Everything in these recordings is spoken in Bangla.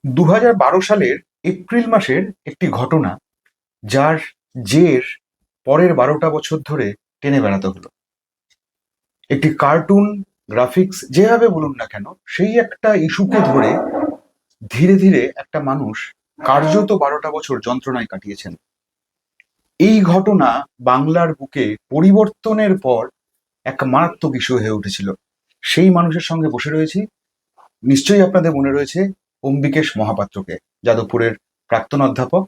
2012 সালের এপ্রিল মাসের একটি ঘটনা, যার জের পরের 12টা বছর ধরে টেনে বেড়াতে হলো। একটি কার্টুন গ্রাফিক্স যেভাবে বলুন না কেন, সেই একটা ইস্যুকে ধরে ধীরে ধীরে একটা মানুষ কার্যত 12টা বছর যন্ত্রণায় কাটিয়েছেন। এই ঘটনা বাংলার বুকে পরিবর্তনের পর এক মারাত্মক ইস্যু হয়ে উঠেছিল। সেই মানুষের সঙ্গে বসে রয়েছি, নিশ্চয়ই আপনাদের মনে রয়েছে অম্বিকেশ মহাপাত্রকে, যাদবপুরের প্রাক্তন অধ্যাপক।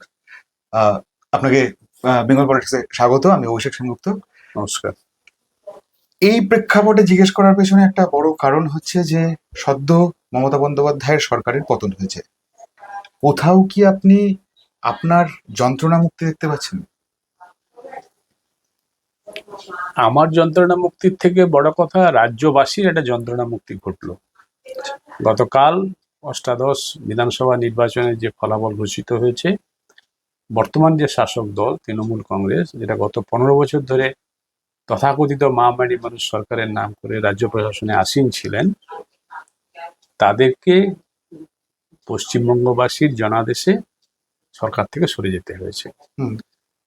আহ, আপনাকে বেঙ্গল পলিটিক্সে স্বাগত। আমি অভিষেক সেনগুপ্ত। নমস্কার। এই প্রেক্ষাপটে জিজ্ঞেস করার পেছনে একটা বড় কারণ হচ্ছে যে সদ্য মমতা বন্দ্যোপাধ্যায়ের সরকারের পতন হয়েছে। কোথাও কি আপনি আপনার যন্ত্রণা মুক্তি দেখতে পাচ্ছেন? আমার যন্ত্রণা মুক্তির থেকে বড় কথা রাজ্যবাসীর একটা যন্ত্রণা মুক্তি ঘটলো। গতকাল অষ্টাদশ বিধানসভা নির্বাচনের যে ফলাফল ঘোষিত হয়েছে, বর্তমান যে শাসক দল তৃণমূল কংগ্রেস, যেটা গত 15 বছর ধরে তথাকথিত মা-মাটি মানুষ সরকারের নাম করে রাজ্য প্রশাসনে আসীন ছিলেন, তাদেরকে পশ্চিমবঙ্গবাসীর জনাদেশে সরকার থেকে সরে যেতে হয়েছে।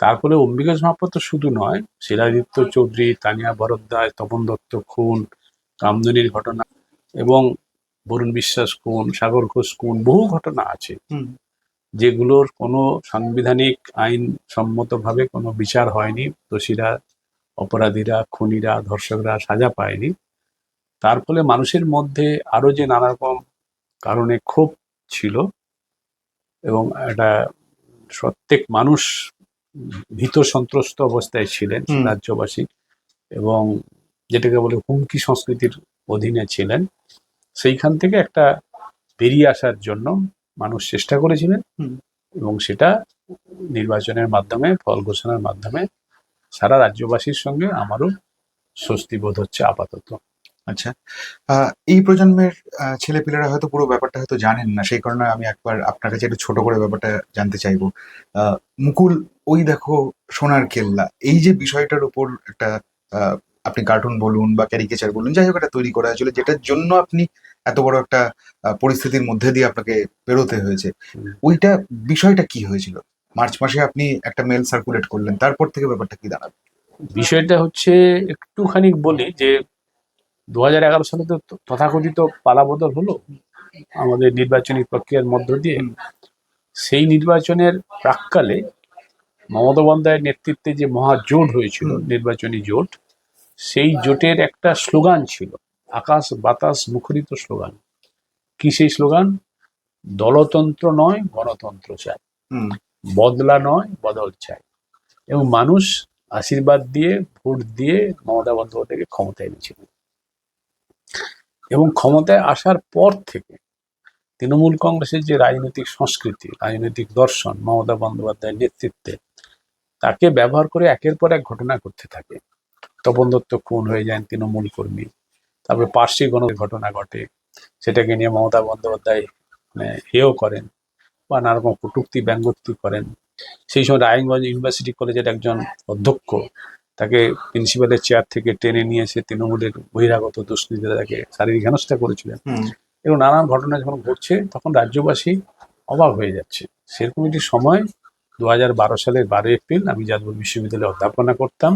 তারপরে অম্বিকাশ মহাপাত্র শুধু নয়, শিলাদিত্য চৌধুরী, তানিয়া ভরদ্বাজ, তপন দত্ত খুন, কামদুনির ঘটনা এবং বরুণ বিশ্বাস খুন, সাগর ঘোষ খুন, বহু ঘটনা আছে যেগুলোর কোনো সাংবিধানিক আইন সম্মতভাবে কোনো বিচার হয়নি। দোষীরা, অপরাধীরা, খুনিরা, ধর্ষকরা সাজা পায়নি। তার ফলে মানুষের মধ্যে আরো যে নানা রকম কারণে ক্ষোভ ছিল এবং একটা প্রত্যেক মানুষ ভীত সন্ত্রস্ত অবস্থায় ছিলেন রাজ্যবাসী, এবং যেটাকে বলে হুমকি সংস্কৃতির অধীনে ছিলেন, সেইখান থেকে একটা বেরিয়ে আসার জন্য মানুষ চেষ্টা করেছিলেন এবং সেটা নির্বাচনের মাধ্যমে, ফল ঘোষণার মাধ্যমে সারা রাজ্যবাসীর সঙ্গে আমারও স্বস্তি বোধ হচ্ছে আপাতত। আচ্ছা, এই প্রজন্মের ছেলেপিলেরা হয়তো পুরো ব্যাপারটা হয়তো জানেন না, সেই কারণে আমি একবার আপনার কাছে একটু ছোট করে ব্যাপারটা জানতে চাইবো। মুকুল, ওই দেখো সোনার কেল্লা, এই যে বিষয়টার উপর একটা আপনি কার্টুন বলুন বা ক্যারিকেচার বলুন, যাই হোক, এটা তৈরি করা হয়েছিল, যেটার জন্য আপনি এত বড় একটা পরিস্থিতির মধ্যে দিয়ে আপনাকে বেরোতে হয়েছে। ওইটা বিষয়টা কি হয়েছিল? মার্চ মাসে আপনি একটা মেল সার্কুলেট করলেন, তারপর থেকে ব্যাপারটা কি দাঁড়াবে? বিষয়টা হচ্ছে, একটুখানি বলি যে 2011 সালে তো তথাকথিত পালাবদল হলো আমাদের নির্বাচনী প্রক্রিয়ার মধ্য দিয়ে। সেই নির্বাচনের প্রাক্কালে মমতা বন্দ্যোপাধ্যায়ের নেতৃত্বে যে মহাজোট হয়েছিল, নির্বাচনী জোট, সেই জোটের একটা স্লোগান ছিল, আকাশ বাতাস মুখরিত স্লোগান। কি সেই স্লোগান? দলতন্ত্র নয়, গণতন্ত্র চাই, বদলা নয়, বদল চাই। এবং মানুষ আশীর্বাদ দিয়ে, ভোট দিয়ে মমতা বন্দ্যোপাধ্যায়কে ক্ষমতায় এনেছিলেন। এবং ক্ষমতায় আসার পর থেকে তৃণমূল কংগ্রেসের যে রাজনৈতিক সংস্কৃতি, রাজনৈতিক দর্শন, মমতা বন্দ্যোপাধ্যায়ের নেতৃত্বে তাকে ব্যবহার করে একের পর এক ঘটনা ঘটতে থাকে। তপন দত্ত খুন হয়ে যান তৃণমূল কর্মী, তারপরে পার্শ্বে ঘটনা ঘটে, সেটাকে নিয়ে মমতা বন্দ্যোপাধ্যায় হেয় করেন বা নানা রকম কটূক্তি ব্যঙ্গোক্তি করেন। সেই সময় রায়গঞ্জ ইউনিভার্সিটি কলেজের একজন অধ্যক্ষ, তাকে প্রিন্সিপালের চেয়ার থেকে টেনে নিয়ে এসে তৃণমূলের বহিরাগত দুষ্কৃতীরা তাকে শারীরিক হেনস্থা করেছিলেন। এবং নানান ঘটনা যখন ঘটছে, তখন রাজ্যবাসী অবাক হয়ে যাচ্ছে। সেরকম একটি সময় 2012 সালের 12 এপ্রিল আমি যাদবপুর বিশ্ববিদ্যালয়ে অধ্যাপনা করতাম।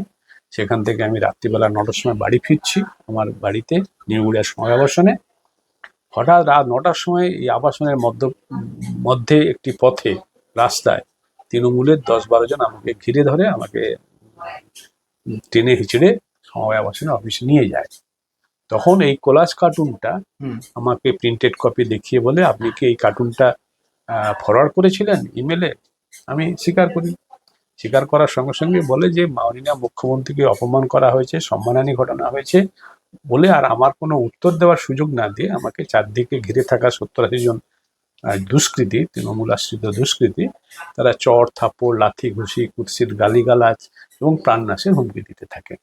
সেখান থেকে আমি রাত্রিবেলা 9টার সময় বাড়ি ফিরছি, আমার বাড়িতে নিউগুড়িয়া সময় আবাসনে। হঠাৎ রাত 9টার সময় এই আবাসনের মধ্যে একটি পথে, রাস্তায়, তৃণমূলের 10-12 জন আমাকে ঘিরে ধরে, আমাকে টেনে হিচড়ে সময় আবাসনের অফিসে নিয়ে যায়। তখন এই কোলাজ কার্টুনটা আমাকে প্রিন্টেড কপি দেখিয়ে বলে, আপনি কি এই কার্টুনটা ফরওয়ার্ড করেছিলেন ইমেলে? আমি স্বীকার করি। স্বীকার করার সঙ্গে সঙ্গে বলে যে মাননীয় মুখ্যমন্ত্রীকে অপমান করা হয়েছে, সম্মানহানি ঘটনা হয়েছে বলে, আর আমার কোনো উত্তর দেওয়ার সুযোগ না দিয়ে আমাকে চারদিকে ঘিরে থাকা 70-80 জন দুষ্কৃতী, তৃণমূল আশ্রিত দুষ্কৃতী, তারা চর, থাপ্পড়, লাথি, ঘুষি, কুৎসিত গালিগালাজ এবং প্রাণনাশের হুমকি দিতে থাকে।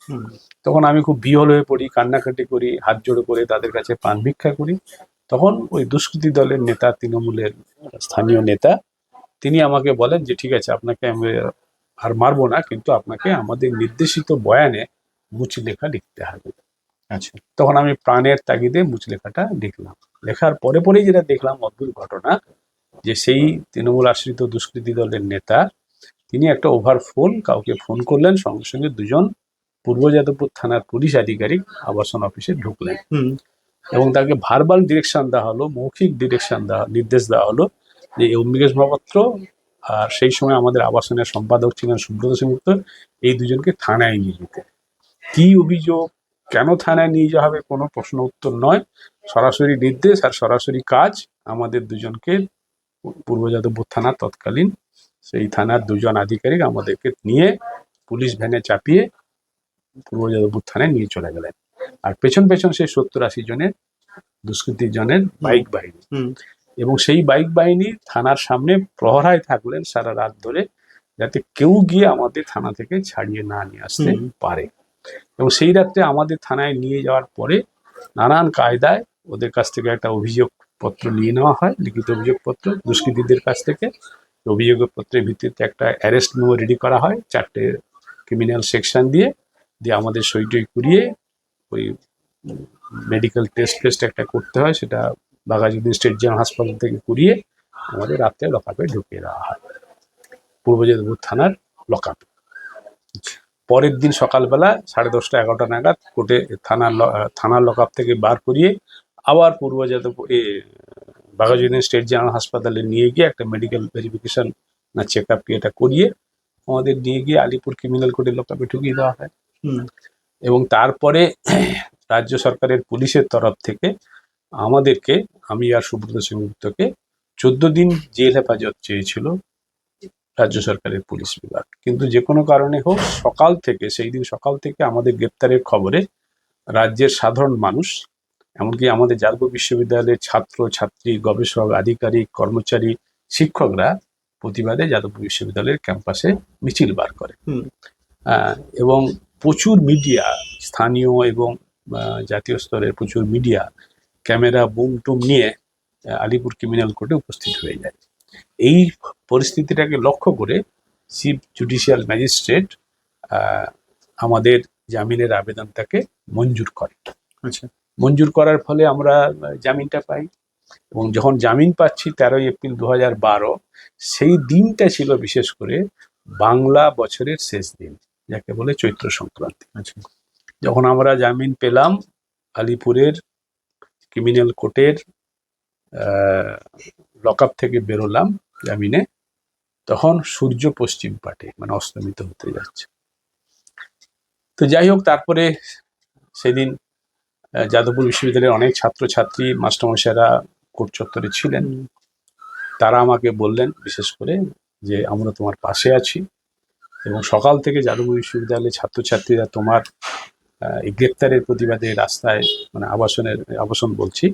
তখন আমি খুব বিহ্বল হয়ে পড়ি, কান্নাকাটি করি, হাত জোড়ো করে তাদের কাছে প্রাণ ভিক্ষা করি। তখন ওই দুষ্কৃতী দলের নেতা, তৃণমূলের স্থানীয় নেতা, তিনি আমাকে বলেন যে ঠিক আছে, আপনাকে আমি আর মারবো না, কিন্তু আপনাকে আমাদের নির্দেশিত বয়ানে মুচলেখা লিখতে হবে। আচ্ছা, তখন আমি প্রাণের তাগিদে মুচলেখাটা লিখলাম। লেখার পরে যেটা দেখলাম অদ্ভুত ঘটনা, যে সেই তৃণমূল আশ্রিত দুষ্কৃতী দলের নেতা তিনি একটা ওভারফোন কাউকে ফোন করলেন, সঙ্গে সঙ্গে দুজন পূর্ব যাদবপুর থানার পুলিশ আধিকারিক আবাসন অফিসে ঢুকলেন এবং তাকে ভার্বাল ডিরেকশন দেওয়া হলো, মৌখিক নির্দেশ দেওয়া হলো যে এই অম্বিকেশ মহাপাত্র আর সেই সময় আমাদের আবাসনের সম্পাদক ছিলেন সুব্রত সেনগুপ্ত, এই দুজনকে থানায় নিয়ে যেতে। কি অভিযোগ, কেন থানায় নিয়ে যাওয়া হবে কোনো প্রশ্ন উত্তর নয়, সরাসরি নির্দেশ আর সরাসরি কাজ। আমাদের দুজনকে পূর্ব যাদবপুর থানার তৎকালীন সেই থানার দুজন আধিকারিক আমাদেরকে নিয়ে পুলিশ ভ্যানে চাপিয়ে পূর্ব যাদবপুর থানায় নিয়ে চলে গেলেন। আর পেছন পেছন সেই 70-80 জনের দুষ্কৃতী জনের বাইক বাহিনী, এবং সেই বাইক বাহিনী থানার সামনে প্রহরায় থাকলেন সারা রাত ধরে, যাতে কেউ গিয়ে আমাদের থানা থেকে ছাড়িয়ে না নিয়ে আসতে পারে। এবং সেই রাত্রে আমাদের থানায় নিয়ে যাওয়ার পরে নানান কায়দায় ওদের কাছ থেকে একটা অভিযোগপত্র নিয়ে নেওয়া হয়, লিখিত অভিযোগপত্র দুষ্কৃতীদের কাছ থেকে। অভিযোগপত্রের ভিত্তিতে একটা অ্যারেস্ট মেমো রেডি করা হয় 4টে ক্রিমিনাল সেকশন দিয়ে আমাদের সইটই করিয়ে ওই মেডিকেল টেস্ট একটা করতে হয়, সেটা বাঘাযতীন স্টেট জেনারেল হাসপাতাল থেকে করিয়ে আমাদের রাত্রে লকআপে ঢুকিয়ে দেওয়া হয়, পূর্ব যাদবপুর থানার লকআপে। পরের দিন সকালবেলা 10:30 11টা নাগাদ কোর্টে থানার লকআপ থেকে বার করিয়ে আবার পূর্ব যাদবপুর বাঘাযতীন স্টেট জেনারেল হাসপাতালে নিয়ে গিয়ে একটা মেডিকেল ভেরিফিকেশন না চেক আপ এটা করিয়ে আমাদের নিয়ে গিয়ে আলিপুর ক্রিমিনাল কোর্টের লকআপে ঢুকিয়ে দেওয়া হয়। এবং তারপরে রাজ্য সরকারের পুলিশের তরফ থেকে আমাদেরকে, আমি আর সুব্রত সেনগুপ্তকে 14 দিন জেল হেফাজত চেয়েছিল রাজ্য সরকারের পুলিশ বিভাগ। কিন্তু যে কোনো কারণে হোক সেই দিন সকাল থেকে আমাদের গ্রেপ্তারের খবরে রাজ্যের সাধারণ মানুষ, এমনকি আমাদের যাদবপুর বিশ্ববিদ্যালয়ের ছাত্র ছাত্রী, গবেষক, আধিকারিক, কর্মচারী, শিক্ষকরা প্রতিবাদে যাদবপুর বিশ্ববিদ্যালয়ের ক্যাম্পাসে মিছিল বার করে। এবং প্রচুর মিডিয়া, স্থানীয় এবং জাতীয় স্তরের প্রচুর মিডিয়া ক্যামেরা বুম টুম নিয়ে আলিপুর ক্রিমিনাল কোর্টে উপস্থিত হয়ে যায়। এই পরিস্থিতিটাকে লক্ষ্য করে চিফ জুডিশিয়াল ম্যাজিস্ট্রেট আমাদের জামিনের আবেদনটাকে মঞ্জুর করে। আচ্ছা, মঞ্জুর করার ফলে আমরা জামিনটা পাই, এবং যখন জামিন পাচ্ছি 13 এপ্রিল 2012, সেই দিনটা ছিল বিশেষ করে বাংলা বছরের শেষ দিন, যাকে বলে চৈত্র সংক্রান্তি। আচ্ছা, যখন আমরা জামিন পেলাম আলিপুরের ক্রিমিনাল কোর্টের লকআপ থেকে বেরোলাম জামিনে, তখন সূর্য পশ্চিম পাটে মানে অস্তমিত হতে যাচ্ছে। তো যাই হোক, তারপরে সেদিন যাদবপুর বিশ্ববিদ্যালয়ের অনেক ছাত্রছাত্রী, মাস্টারমশাইরা কোর্ট চত্বরে ছিলেন। তারা আমাকে বললেন বিশেষ করে যে আমরা তোমার পাশে আছি, এবং সকাল থেকে যাদবপুর বিশ্ববিদ্যালয়ের ছাত্রছাত্রীরা তোমার এই গ্রেপ্তারের প্রতিবাদে রাস্তায়, মানে আবাসন বলছি,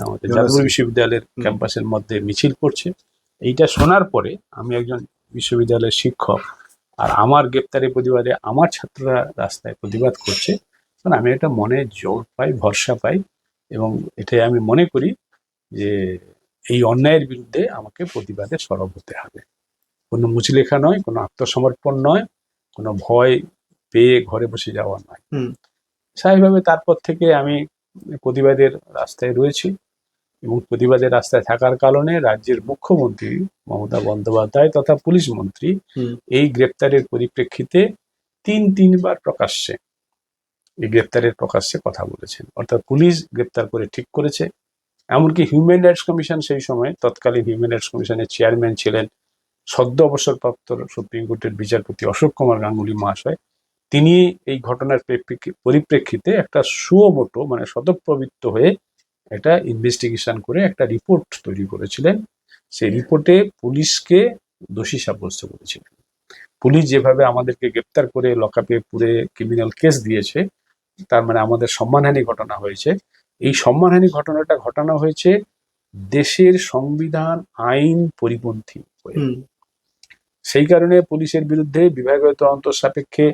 আমাদের যাদবপুর বিশ্ববিদ্যালয়ের ক্যাম্পাসের মধ্যে মিছিল করছে। এইটা শোনার পরে আমি একজন বিশ্ববিদ্যালয়ের শিক্ষক, আর আমার গ্রেপ্তারের প্রতিবাদে আমার ছাত্ররা রাস্তায় প্রতিবাদ করছে, কারণ আমি একটা মনে জোর পাই, ভরসা পাই, এবং এটাই আমি মনে করি যে এই অন্যায়ের বিরুদ্ধে আমাকে প্রতিবাদে সরব হতে হবে। কোনো মুচলেখা নয়, কোনো আত্মসমর্পণ নয়, কোনো ভয় পেয়ে ঘরে বসে যাওয়া নয়। স্বাভাবিকভাবে তারপর থেকে আমি প্রতিবাদের রাস্তায় রয়েছি, এবং প্রতিবাদের রাস্তায় থাকার কারণে রাজ্যের মুখ্যমন্ত্রী মমতা বন্দ্যোপাধ্যায় তথা পুলিশ মন্ত্রী এই গ্রেপ্তারের পরিপ্রেক্ষিতে তিনবার প্রকাশ্যে কথা বলেছেন। অর্থাৎ পুলিশ গ্রেপ্তার করে ঠিক করেছে। এমনকি হিউম্যান রাইটস কমিশন, সেই সময় তৎকালীন হিউম্যান রাইটস কমিশনের চেয়ারম্যান ছিলেন সদ্য অবসরপ্রাপ্ত সুপ্রিম কোর্টের বিচারপতি অশোক কুমার গাঙ্গুলি মহাশয়, তিনি এই ঘটনার পরিপ্রেক্ষিতে একটা সুমোটো মানে স্বতঃপ্রবৃত্ত হয়ে একটা ইনভেস্টিগেশন করে একটা রিপোর্ট তৈরি করেছিলেন। সেই রিপোর্টে পুলিশকে দোষী সাব্যস্ত করেছিলেন। পুলিশ যেভাবে আমাদেরকে গ্রেপ্তার করে লকআপে পুরে ক্রিমিনাল কেস দিয়েছে, তার মানে আমাদের সম্মানহানি ঘটনা হয়েছে। এই সম্মানহানি ঘটনাটা ঘটানো হয়েছে দেশের সংবিধান আইন পরিপন্থী হয়ে। সেই কারণে পুলিশের বিরুদ্ধে বিভাগীয় তদন্ত সাপেক্ষে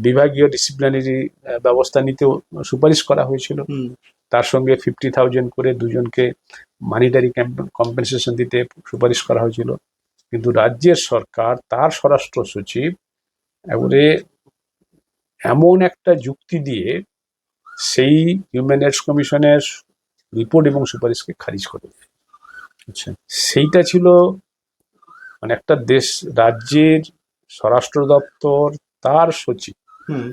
বিভাগীয় ডিসিপ্লিনারি ব্যবস্থা নিতেও সুপারিশ করা হয়েছিল। তার সঙ্গে 50,000 করে দুজনকে মানিটারি কম্পেনসেশন দিতে সুপারিশ করা হয়েছিল। কিন্তু রাজ্যের সরকার, তার স্বরাষ্ট্র সচিব এবারে এমন একটা যুক্তি দিয়ে সেই হিউম্যান রাইটস কমিশনের রিপোর্ট এবং সুপারিশকে খারিজ করে দেয়। আচ্ছা। সেইটা ছিল মানে একটা দেশ, রাজ্যের স্বরাষ্ট্র দপ্তর, তার সচিব হুম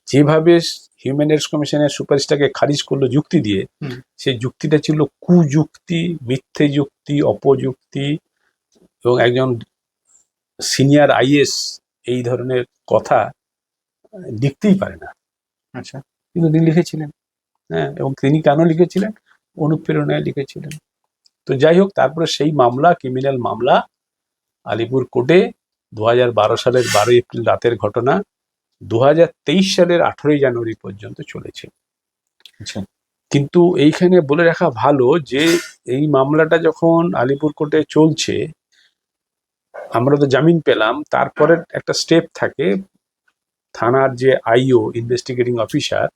যেভাবে হিউম্যান রাইটস কমিশনের সুপারিশটাকে খারিজ করলো যুক্তি দিয়ে, হুম সেই যুক্তিটা ছিল কুযুক্তি, মিথ্যে যুক্তি, অপযুক্তি, এবং একজন সিনিয়র আইএস এই ধরনের কথা লিখতেই পারে না, আচ্ছা। কিন্তু তিনি লিখেছিলেন। হ্যাঁ, এবং তিনি কেন লিখেছিলেন? অনুপ্রেরণায় লিখেছিলেন। তো যাই হোক, তারপরে সেই মামলা, ক্রিমিনাল মামলা, আলিপুর কোর্টে 2012 সালের 12 এপ্রিল রাতের ঘটনা, 2023 সালের 18 জানুয়ারি পর্যন্ত চলেছে। আচ্ছা। কিন্তু এইখানে বলে রাখা ভালো যে এই মামলাটা যখন আলিপুর কোর্টে চলছে, আমরা তো জামিন পেলাম, তারপরে একটা স্টেপ থাকে, থানার যে আইও, ইনভেস্টিগেটিং অফিসার,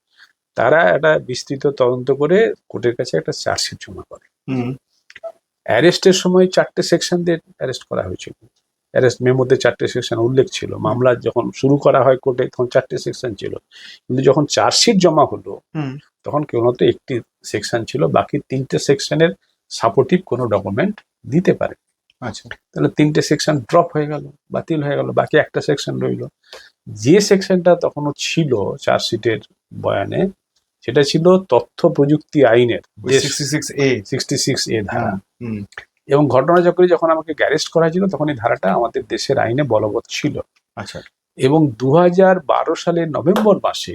তারা একটা বিস্তৃত তদন্ত করে কোর্টের কাছে একটা চার্জশিট জমা করে। হুম অ্যারেস্টের সময় 4টে সেকশন দিয়ে অ্যারেস্ট করা হয়েছিল, অ্যারেস্ট মেমোতে 4টে সেকশন উল্লেখ ছিল। মামলা যখন শুরু করা হয় কোর্টে তখন 4টে সেকশন ছিল, কিন্তু যখন চার্জশিট জমা হলো হুম তখন কেবলমাত্র একটি সেকশন ছিল, বাকি 3টে সেকশনের সাপোর্টিভ কোনো ডকুমেন্ট দিতে পারে। আচ্ছা। তাহলে 3টে সেকশন ড্রপ হয়ে গেল, বাতিল হয়ে গেল, বাকি একটা সেকশন রইল। যে সেকশনটা তখনও ছিল চার্জশিটের বয়ানে, সেটা ছিল তথ্য প্রযুক্তি আইনের 66A। 66A ধারা। হুম এবং ঘটনাচক্রে যখন আমাকে অ্যারেস্ট করা হয়েছিল তখন এই ধারাটা আমাদের দেশের আইনে বলবৎ ছিল। আচ্ছা। এবং 2012 সালের নভেম্বর মাসে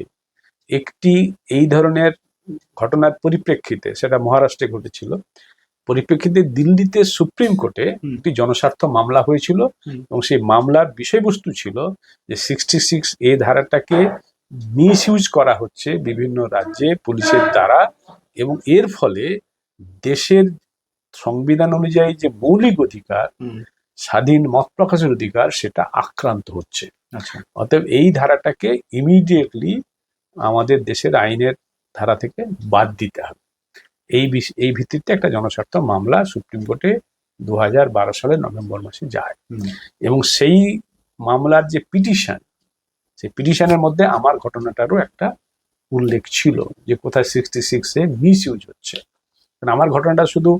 একটি এই ধরনের ঘটনার পরিপ্রেক্ষিতে, সেটা মহারাষ্ট্রে ঘটেছিল, পরিপ্রেক্ষিতে দিল্লিতে সুপ্রিম কোর্টে একটি জনস্বার্থ মামলা হয়েছিল। এবং সেই মামলার বিষয়বস্তু ছিল যে 66A ধারাটাকে মিস ইউজ করা হচ্ছে বিভিন্ন রাজ্যে পুলিশের দ্বারা, এবং এর ফলে দেশের সংবিধান অনুযায়ী যে মৌলিক অধিকার, স্বাধীন মত প্রকাশের অধিকার, সেটা আক্রান্ত হচ্ছে। আচ্ছা। অতএব এই ধারাটাকে ইমিডিয়েটলি আমাদের দেশের আইনের ধারা থেকে বাদ দিতে হবে। এই ভিত্তিতে একটা জনস্বার্থ মামলা সুপ্রিম কোর্টে 2012 সালের নভেম্বর মাসে যায়। এবং সেই মামলার যে পিটিশন, সেই পিটিশনের মধ্যে আমার ঘটনাটারও একটা উল্লেখ ছিল যে কোথায় 66A মিস ইউজ হচ্ছে। কারণ আমার ঘটনাটা শুধু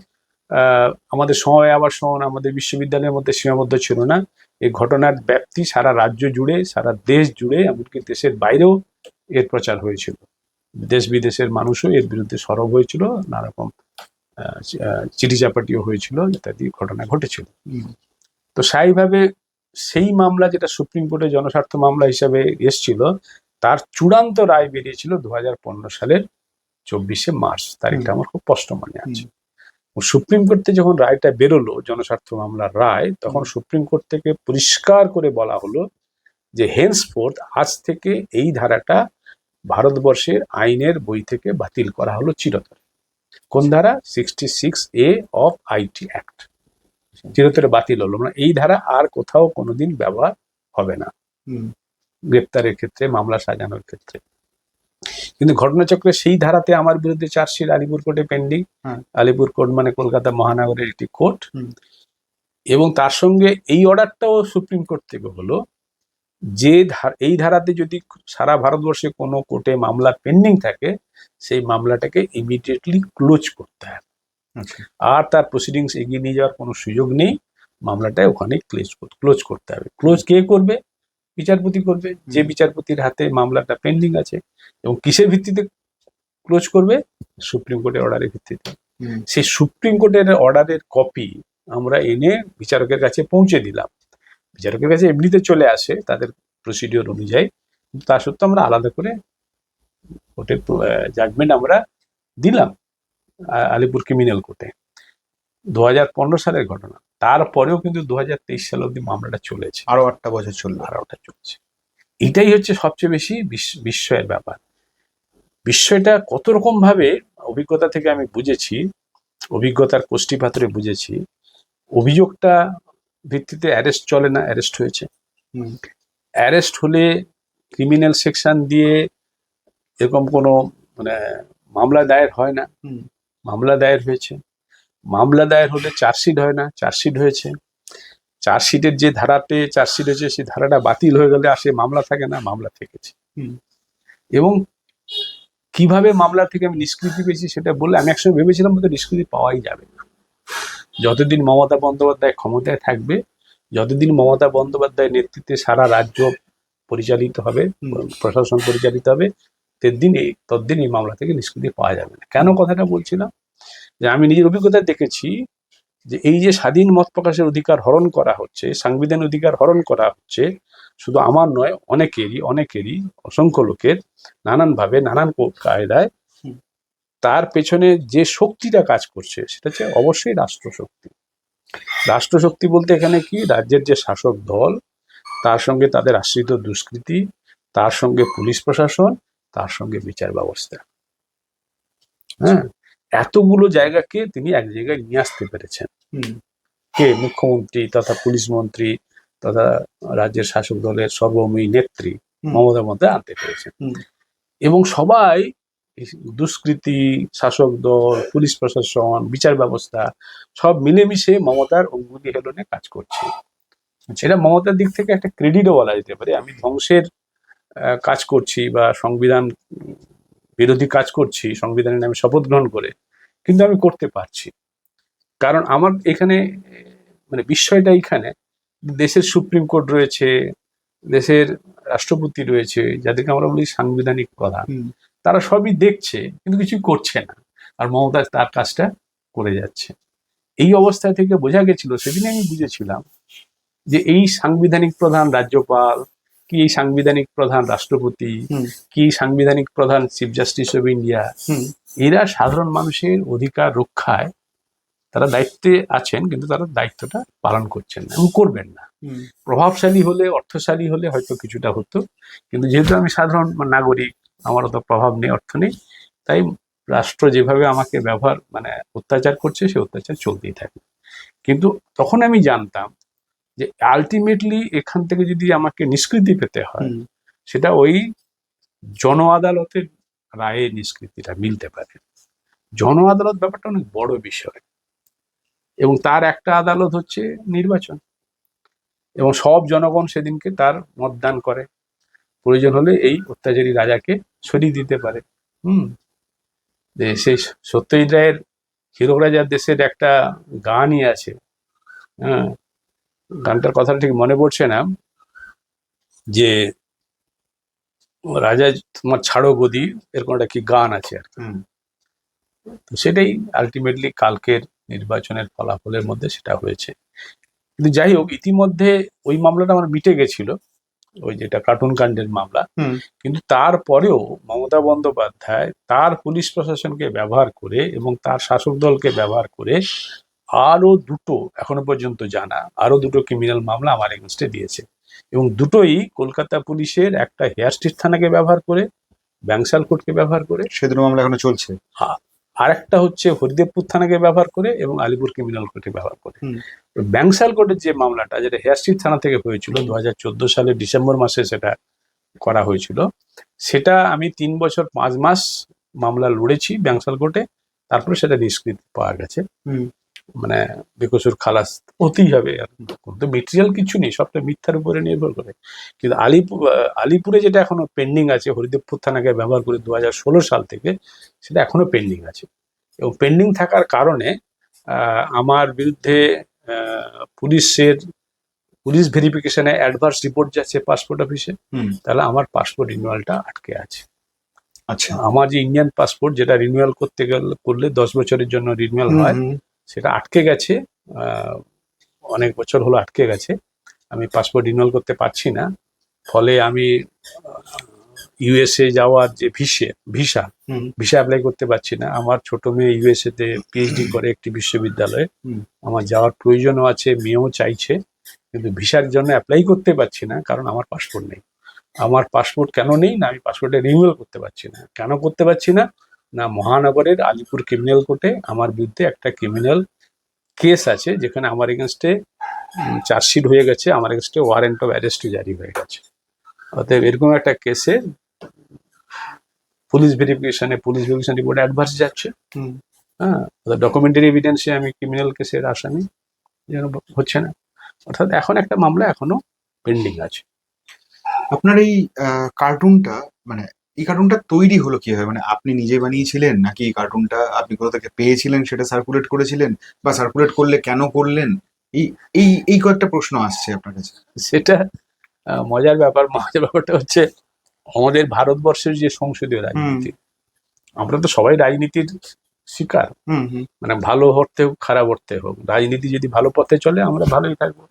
আমাদের সময় আবার শোন আমাদের বিশ্ববিদ্যালয়ের মধ্যে সীমাবদ্ধ ছিল না, এই ঘটনার ব্যাপ্তি সারা রাজ্য জুড়ে, সারা দেশ জুড়ে, এমনকি দেশের বাইরেও এর প্রচার হয়েছিল। দেশ বিদেশের মানুষও এর বিরুদ্ধে সরব হয়েছিল, নানারকম চিঠি চাপাটিও হয়েছিল, ইত্যাদি ঘটনা ঘটেছিল। তো স্বাভাবিকভাবে সেই মামলা, যেটা সুপ্রিম কোর্টে জনস্বার্থ মামলা হিসাবে এসছিল, তার চূড়ান্ত রায় বেরিয়েছিল 2015 সালের 24শে মার্চ, তারিখটা আমার খুব স্পষ্ট মনে আছে। সুপ্রিম কোর্ট থেকে যখন রায়টা বেরোলো, জনস্বার্থ মামলার রায়, তখন সুপ্রিম কোর্ট থেকে পরিষ্কার করে বলা হলো যে হেন্সফোর্থ, আজ থেকে এই ধারাটা ভারতবর্ষের আইনের বই থেকে বাতিল করা হলো চিরতরে। কোন ধারা? 66A অফ আইটি অ্যাক্ট চিরতরে বাতিল হলো, মানে এই ধারা আর কোথাও কোনোদিন ব্যবহার হবে না গ্রেপ্তারের ক্ষেত্রে, মামলা সাজানোর ক্ষেত্রে। কিন্তু ঘটনাচক্রে সেই ধারাতে আমার বিরুদ্ধে চার্জশিট আলিপুর কোর্টে পেন্ডিং। আলিপুর কোর্ট মানে কলকাতা মহানগরের একটি কোর্ট। এবং তার সঙ্গে এই অর্ডারটাও সুপ্রিম কোর্ট থেকে হলো যে এই ধারাতে যদি সারা ভারতবর্ষে কোনো কোর্টে মামলা পেন্ডিং থাকে, সেই মামলাটাকে ইমিডিয়েটলি ক্লোজ করতে হবে, আর তার প্রসিডিংস এগিয়ে নিয়ে যাওয়ার কোনো সুযোগ নেই, মামলাটা ওখানে ক্লোজ করতে হবে। ক্লোজ কে করবে? বিচারপতি করবে, যে বিচারপতির হাতে মামলাটা পেন্ডিং আছে। এবং কিসের ভিত্তিতে ক্লোজ করবে? সুপ্রিম কোর্টের অর্ডারের ভিত্তিতে। সেই সুপ্রিম কোর্টের অর্ডারের কপি আমরা এনে বিচারকের কাছে পৌঁছে দিলাম। বিচারকের কাছে এমনিতে চলে আসে তাদের প্রসিডিওর অনুযায়ী, কিন্তু তা সত্ত্বেও আমরা আলাদা করে কোর্টের জাজমেন্ট আমরা দিলাম আলিপুর ক্রিমিনাল কোর্টে। 2015 সালের ঘটনা, তারপরেও কিন্তু 2023 সাল অব্দি মামলাটা চলেছে, আরো 8টা বছর চলবে। চলছে। এটাই হচ্ছে সবচেয়ে বেশি বিস্ময়ের ব্যাপার। বিষয়টা কত রকম ভাবে অভিজ্ঞতা থেকে আমি বুঝেছি, অভিজ্ঞতার কোষ্ঠীপাতরে বুঝেছি। অভিযোগটা ভিত্তিতে অ্যারেস্ট চলে না, অ্যারেস্ট হয়েছে। অ্যারেস্ট হলে ক্রিমিনাল সেকশন দিয়ে এরকম কোনো মানে মামলা দায়ের হয় না, মামলা দায়ের হয়েছে। মামলা দায়ের হলে চার্জশিট হয় না, চার্জশিট হয়েছে। চার্জশিটের যে ধারাতে চার্জশিট হয়েছে সেই ধারাটা বাতিল হয়ে গেলে আসে মামলা থাকে না, মামলা থেকেছে। এবং কিভাবে মামলা থেকে আমি নিষ্কৃতি পেয়েছি সেটা বললে, আমি একসময় ভেবেছিলাম বোধহয় নিষ্কৃতি পাওয়াই যাবে না, যতদিন মমতা বন্দ্যোপাধ্যায় ক্ষমতায় থাকবে, যতদিন মমতা বন্দ্যোপাধ্যায়ের নেতৃত্বে সারা রাজ্য পরিচালিত হবে, প্রশাসন পরিচালিত হবে, ততদিন এই মামলা থেকে নিষ্কৃতি পাওয়া যাবে না। কেন কথাটা বলছিলাম? যে আমি নিজের অভিজ্ঞতা দেখেছি যে এই যে স্বাধীন মত প্রকাশের অধিকার হরণ করা হচ্ছে, সাংবিধানিক অধিকার হরণ করা হচ্ছে, শুধু আমার নয়, অনেকেরই অসংখ্য লোকের নানানভাবে নানান কায়দায়, তার পেছনে যে শক্তিটা কাজ করছে সেটা হচ্ছে অবশ্যই রাষ্ট্রশক্তি। রাষ্ট্রশক্তি বলতে এখানে কি, রাজ্যের যে শাসক দল, তার সঙ্গে তাদের আশ্রিত দুষ্কৃতী, তার সঙ্গে পুলিশ প্রশাসন, তার সঙ্গে বিচার ব্যবস্থা। হ্যাঁ, এতগুলো জায়গাকে তিনি এক জায়গায় নিয়ে আসতে পেরেছেন। কে? মুখ্যমন্ত্রী তথা পুলিশ মন্ত্রী তথা রাজ্যের শাসক দলের সর্বময়ী নেত্রী মমতার মধ্যে আনতে পেরেছেন। এবং সবাই দুষ্কৃতী, শাসক দল, পুলিশ প্রশাসন, বিচার ব্যবস্থা সব মিলেমিশে মমতার অঙ্গুলি হেলনে কাজ করছে। এটা মমতার দিক থেকে একটা ক্রেডিটও বলা যেতে পারে। আমি ধ্বংসের কাজ করছি বা সংবিধান বিরোধী কাজ করছি সংবিধানের নামে শপথ গ্রহণ করে, কিন্তু আমি করতে পারছি। কারণ আমার এখানে মানে বিষয়টা এইখানে, দেশের সুপ্রিম কোর্ট রয়েছে, দেশের রাষ্ট্রপতি রয়েছে, যাদেরকে আমরা বলি সাংবিধানিক প্রধান, তারা সবই দেখছে কিন্তু কিছু করছে না, আর মমতা তার কাজটা করে যাচ্ছে। এই অবস্থা থেকে বোঝা গেছিল, সেদিনে আমি বুঝেছিলাম যে এই সাংবিধানিক প্রধান রাজ্যপাল কি, এই সাংবিধানিক প্রধান রাষ্ট্রপতি কি, সাংবিধানিক প্রধান চিফ জাস্টিস অফ ইন্ডিয়া, এরা সাধারণ মানুষের অধিকার রক্ষায় তারা দায়িত্বে আছেন, কিন্তু তারা দায়িত্বটা পালন করছেন না এবং করবেন না। প্রভাবশালী হলে, অর্থশালী হলে হয়তো কিছুটা হতো, কিন্তু যেহেতু আমি সাধারণ নাগরিক, আমার অত প্রভাব নেই, অর্থ নেই, তাই রাষ্ট্র যেভাবে আমাকে অত্যাচার করছে, সে অত্যাচার চলতেই থাকে। কিন্তু তখন আমি জানতাম যে আলটিমেটলি এখান থেকে যদি আমাকে নিষ্কৃতি পেতে হয়, সেটা ওই জন আদালতের রায়ে নিষ্কৃতিটা মিলতে পারে। জন আদালত ব্যাপারটা অনেক বড় বিষয়, এবং তার একটা আদালত হচ্ছে নির্বাচন, এবং সব জনগণ সেদিনকে তার মতদান করে, প্রয়োজন হলে এই অত্যাচারী রাজাকে সরিয়ে দিতে পারে। সেই সত্যজিৎ রায়ের হীরক রাজার দেশের একটা গানই আছে, হ্যাঁ, গানটার কথাটা ঠিক মনে পড়ছে না, যে রাজা তোমার ছাড়ো গদি, এরকম একটা কি গান আছে আর কি। তো সেটাই আলটিমেটলি কালকের নির্বাচনের ফলাফলের মধ্যে সেটা হয়েছে। কিন্তু যাই হোক, ইতিমধ্যে ওই মামলাটা আমার মিটে গেছিল, ওই যেটা কার্টুন কাণ্ডের মামলা। কিন্তু তারপরেও মমতা বন্দ্যোপাধ্যায় তার পুলিশ প্রশাসনকে ব্যবহার করে এবং তার শাসক দলকে ব্যবহার করে আরো দুটো, এখনো পর্যন্ত জানা আরো দুটো ক্রিমিনাল মামলা আমার এগেনস্টে দিয়েছে, এবং দুটোই কলকাতা পুলিশের, একটা হেয়ার স্ট্রিট থানাকে ব্যবহার করে, ব্যাংসাল কোর্টকে ব্যবহার করে, সে দুটো মামলা এখনো চলছে। আর একটা হচ্ছে হরিদেবপুর থানাকে ব্যবহার করে এবং আলিপুর ক্রিমিনাল কোর্টকে ব্যবহার করে। ব্যাংসাল কোর্টের যে মামলাটা, যেটা হেয়ার স্ট্রিট থানা থেকে হয়েছিল 2014 সালের ডিসেম্বর মাসে সেটা করা হয়েছিল, সেটা আমি 3 বছর 5 মাস মামলা লড়েছি ব্যাংসাল কোর্টে, তারপরে সেটা নিষ্কৃতি পাওয়া গেছে। মানে বেকসুর খালাস হতেই হবে, আর কিন্তু মেটেরিয়াল কিছু নেই, সবটা মিথ্যার উপরে নির্ভর করে। কিন্তু আলিপুরে যেটা এখনো পেন্ডিং আছে হরিদেবপুর থানাকে ব্যবহার করে 2016 সাল থেকে, সেটা এখনো পেন্ডিং আছে, এবং পেন্ডিং থাকার কারণে আমার বিরুদ্ধে পুলিশ ভেরিফিকেশনে অ্যাডভার্স রিপোর্ট যাচ্ছে পাসপোর্ট অফিসে, তাহলে আমার পাসপোর্ট রিনিউয়ালটা আটকে আছে। আচ্ছা, আমার যে ইন্ডিয়ান পাসপোর্ট, যেটা রিনিউয়াল করলে 10 বছরের জন্য রিনিউয়াল হয়, সেটা আটকে গেছে, অনেক বছর হলো আটকে গেছে, আমি পাসপোর্ট রিনিউয়াল করতে পারছি না। ফলে আমি ইউএসএ যাওয়ার যে ভিসা অ্যাপ্লাই করতে পারছি না। আমার ছোট মেয়ে ইউএসএ তে পিএইচডি করে একটি বিশ্ববিদ্যালয়ে, আমার যাওয়ার প্রয়োজনও আছে, মেয়েও চাইছে, কিন্তু ভিসার জন্য অ্যাপ্লাই করতে পারছি না, কারণ আমার পাসপোর্ট নেই। আমার পাসপোর্ট কেন নেই না, আমি পাসপোর্টে রিনিউয়াল করতে পারছি না। কেন করতে পারছি না? না, মহানগরের আলিপুর ক্রিমিনাল কোর্টে আমার বিরুদ্ধে একটা ক্রিমিনাল কেস আছে, যেখানে আমার এগেনস্টে চার্জশিট হয়ে গেছে, আমার এগেনস্টে ওয়ারেন্ট অফ অ্যারেস্টও জারি হয়ে গেছে। অতএব এরকম একটা কেসে পুলিশ ভেরিফিকেশন রিপোর্ট অ্যাডভার্স যাচ্ছে, হ্যাঁ, ডকুমেন্টারি এভিডেন্সে আমি ক্রিমিনাল কেসের আসামি যেন হচ্ছে না, অর্থাৎ এখন একটা মামলা এখনো পেন্ডিং আছে। আপনার এই কার্টুনটা মানে এই কার্টুনটা তৈরি হলো কিভাবে? মানে আপনি নিজে বানিয়েছিলেন, নাকি এই কার্টুনটা আপনি কোথা থেকে পেয়েছিলেন, সেটা সার্কুলেট করেছিলেন, বা সার্কুলেট করলে কেন করলেন? এই এই কয়েকটা প্রশ্ন আসছে আপনার কাছে। সেটা মজার ব্যাপারটা হচ্ছে আমাদের ভারতবর্ষের যে সংসদীয় হুম রাজনীতি, আমরা তো সবাই রাজনীতির শিকার। হুম হুম মানে ভালো অর্থে হোক খারাপ অর্থে হোক, রাজনীতি যদি ভালো পথে চলে আমরা ভালোই থাকবো,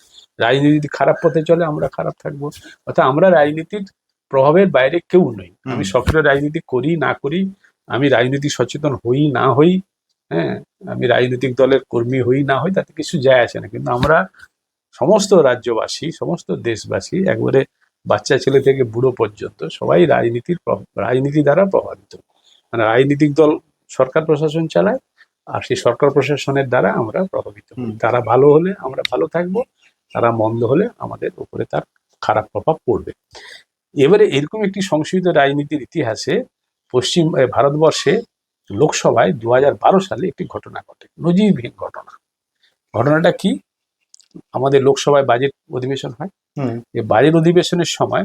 রাজনীতি যদি খারাপ পথে চলে আমরা খারাপ থাকবো। অর্থাৎ আমরা রাজনীতির প্রভাবের বাইরে কেউ নই। আমি হুম সক্রিয় রাজনীতি করি না করি, আমি রাজনীতি সচেতন হই না হই, হ্যাঁ, আমি রাজনৈতিক দলের কর্মী হই না হই, তাতে কিছু যায় আসে না। কিন্তু আমরা সমস্ত রাজ্যবাসী, সমস্ত দেশবাসী, একবারে বাচ্চা ছেলে থেকে বুড়ো পর্যন্ত সবাই রাজনীতি দ্বারা প্রভাবিত। মানে রাজনৈতিক দল সরকার প্রশাসন চালায়, আর সেই সরকার প্রশাসনের দ্বারা আমরা প্রভাবিত হই। হুম তারা ভালো হলে আমরা ভালো থাকবো, তারা মন্দ হলে আমাদের উপরে তার খারাপ প্রভাব পড়বে। এবারে এরকম একটি সংশোধিত রাজনীতির ইতিহাসে ভারতবর্ষে লোকসভায় 2012 সালে একটি ঘটনা ঘটে, নজিরবিহীন ঘটনা। ঘটনাটা কি? আমাদের লোকসভায় বাজেট অধিবেশন হয়। হুম এই বাজেট অধিবেশনের সময়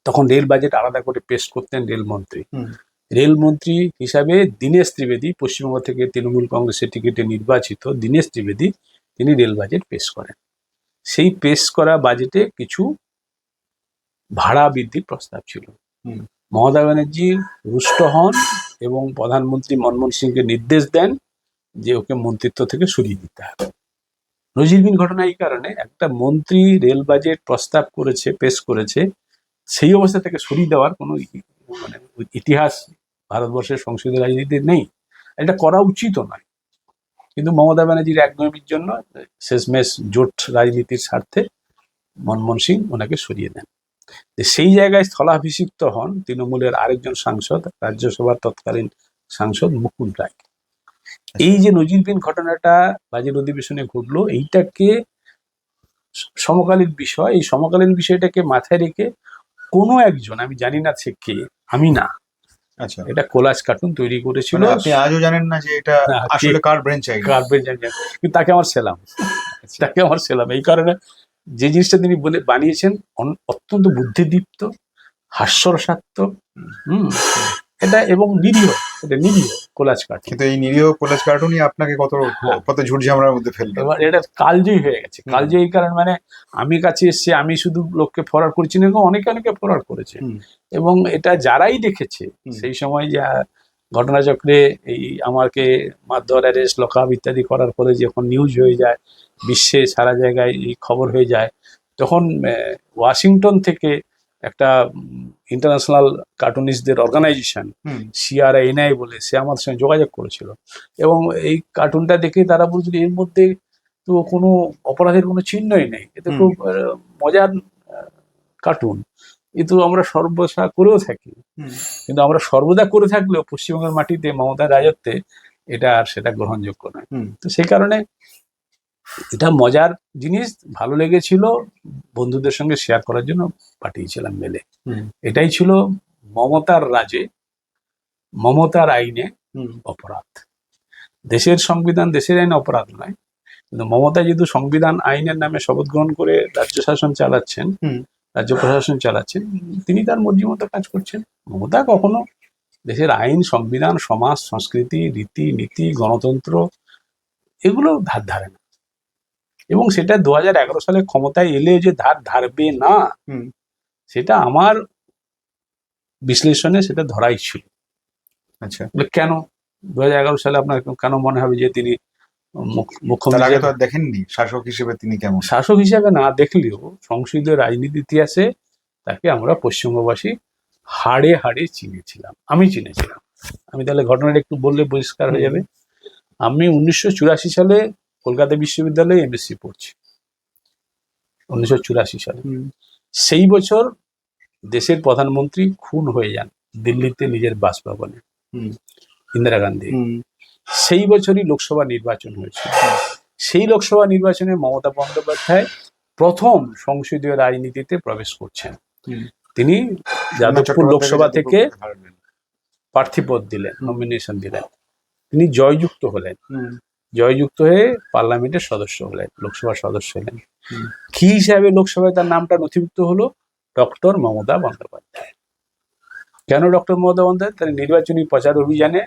তখন রেল বাজেট আলাদা করে পেশ করতেন রেলমন্ত্রী। হুম রেলমন্ত্রী হিসাবে দীনেশ ত্রিবেদী, পশ্চিমবঙ্গ থেকে তৃণমূল কংগ্রেসের টিকিটে নির্বাচিত দীনেশ ত্রিবেদী, তিনি রেল বাজেট পেশ করেন। সেই পেশ করা বাজেটে কিছু ভাড়া বৃদ্ধির প্রস্তাব ছিল। হুম মমতা ব্যানার্জি রুষ্ট হন এবং প্রধানমন্ত্রী মনমোহন সিংকে নির্দেশ দেন যে ওকে মন্ত্রিত্ব থেকে সরিয়ে দিতে হবে। নজিরবিহীন ঘটনা এই কারণে, একটা মন্ত্রী রেল বাজেট প্রস্তাব করেছে, পেশ করেছে, সেই অবস্থা থেকে সরিয়ে দেওয়ার কোনো মানে ইতিহাস ভারতবর্ষের সংসদীয় রাজনীতিতে নেই। এটা করা উচিতও নয়। কিন্তু মমতা ব্যানার্জির একদমই জন্য শেষমেশ জোট রাজনীতির স্বার্থে মনমোহন সিং ওনাকে সরিয়ে দেন। সেই জায়গায় স্থলাভিষিক্ত হন তৃণমূলের আরেকজন সাংসদ, রাজ্যসভার তৎকালীন সাংসদ মুকুল রায়। এই যে নজিরবিহীন ঘটনাটা বাজেট অধিবেশনে ঘটলো, এইটাকে সমকালীন বিষয়, এই সমকালীন বিষয়টাকে মাথায় রেখে কোনো একজন, আমি জানি না সে কে, আমি না, আচ্ছা, এটা কোলাজ কার্টুন তৈরি করেছিল। মানে আপনি আজও জানেন না যে এটা না, আসলে কার ব্রেন চাইল্ড? কিন্তু তাকে আমার সেলাম, তাকে আমার সেলাম এই কারণে, যে জিনিসটা তিনি বানিয়েছেন অত্যন্ত বুদ্ধিদীপ্ত, হাস্যরসাত্মক, হুম, এটা এবং নিরীহ, এটা নিরীহ কোলাজ কার্টুন। কিন্তু এই নিরীহ কোলাজ কার্টুনই আপনাকে হ্যাঁ। কত ঝুট ঝামেলার মধ্যে ফেললো। এবার এটা কালজয়ী হয়ে গেছে। হুম। কালজয়ী কারণ মানে আমি কাছে এসছে, আমি শুধু লোককে ফরওয়ার্ড করছি না, অনেকে অনেকে ফরওয়ার্ড করেছে। হুম এবং এটা যারাই দেখেছে হুম সেই সময় যা ঘটনাচক্রে এই আমাকে মারধর, অ্যারেস্ট, লকআপ ইত্যাদি করার পরে যখন নিউজ হয়ে যায়, বিশ্বে সারা জায়গায় এই খবর হয়ে যায়, তখন ওয়াশিংটন থেকে একটা ইন্টারন্যাশনাল কার্টুনিস্টদের অর্গানাইজেশন হুম CRINI বলে, সে আমাদের সঙ্গে যোগাযোগ করেছিল। এবং এই কার্টুনটা দেখে তারা বলছিল এর মধ্যে তো কোনো অপরাধের কোনো চিহ্নই নেই, এতে খুব মজার কার্টুন, এ তো আমরা সর্বদা করেও থাকি। হুম কিন্তু আমরা সর্বদা করে থাকলেও পশ্চিমবঙ্গের মাটিতে মমতার রাজত্বে এটা আর সেটা গ্রহণযোগ্য নয়। হুম তো সেই কারণে এটা মজার জিনিস, ভালো লেগেছিল, বন্ধুদের সঙ্গে শেয়ার করার জন্য পাঠিয়েছিলাম মেলে। হুম এটাই ছিল মমতার রাজে, মমতার আইনে হুম অপরাধ। দেশের সংবিধান, দেশের আইন অপরাধ নয়, কিন্তু মমতা যেহেতু সংবিধান আইনের নামে শপথ গ্রহণ করে রাজ্য শাসন চালাচ্ছেন, হুম রাজ্য প্রশাসন চালাচ্ছেন, তিনি তার মর্জি মতো কাজ করছেন। মমতা কখনো দেশের আইন, সংবিধান, সমাজ, সংস্কৃতি, রীতি নীতি, গণতন্ত্র এগুলো ধার ধারে না। এবং সেটা 2011 সালে ক্ষমতায় এলে যে ধার ধারবে না, হুম সেটা আমার বিশ্লেষণে সেটা ধরাই ছিল। আচ্ছা, কেন 2011 সালে আপনার কেন মনে হবে যে তিনি তার মুখ্যমন্ত্রী আগে তো আর দেখেননি শাসক হিসেবে তিনি কেমন? শাসক হিসেবে না দেখলেও সংসদীয় রাজনীতি ইতিহাসে তাকে আমরা পশ্চিমবঙ্গবাসী হাড়ে হাড়ে চিনেছিলাম, আমি চিনেছিলাম। আমি তাহলে ঘটনাটা একটু বললে পরিষ্কার হয়ে যাবে। আমি 1984 সালে কলকাতা বিশ্ববিদ্যালয়ে MSc পড়ছি, 1984 সালে। সেই বছর দেশের প্রধানমন্ত্রী খুন হয়ে যান দিল্লিতে নিজের বাসভবনে, ইন্দিরা গান্ধী। সেই বছরই লোকসভা নির্বাচন হয়েছিল। সেই লোকসভা নির্বাচনে মমতা বন্দ্যোপাধ্যায় প্রথম সংসদীয় রাজনীতিতে প্রবেশ করছেন। তিনি যাদবপুর লোকসভা থেকে প্রার্থীপদ দিলেন, নমিনেশন দিলেন, তিনি জয়যুক্ত হলেন, জয়যুক্ত হয়ে পার্লামেন্টের সদস্য হলেন, লোকসভার সদস্য হলেন। কি হিসাবে লোকসভায় তার নামটা নথিভুক্ত হলো? ডক্টর মমতা বন্দ্যোপাধ্যায়। কেন ডক্টর মমতা বন্দ্যোপাধ্যায়? তার নির্বাচনী প্রচার অভিযানে,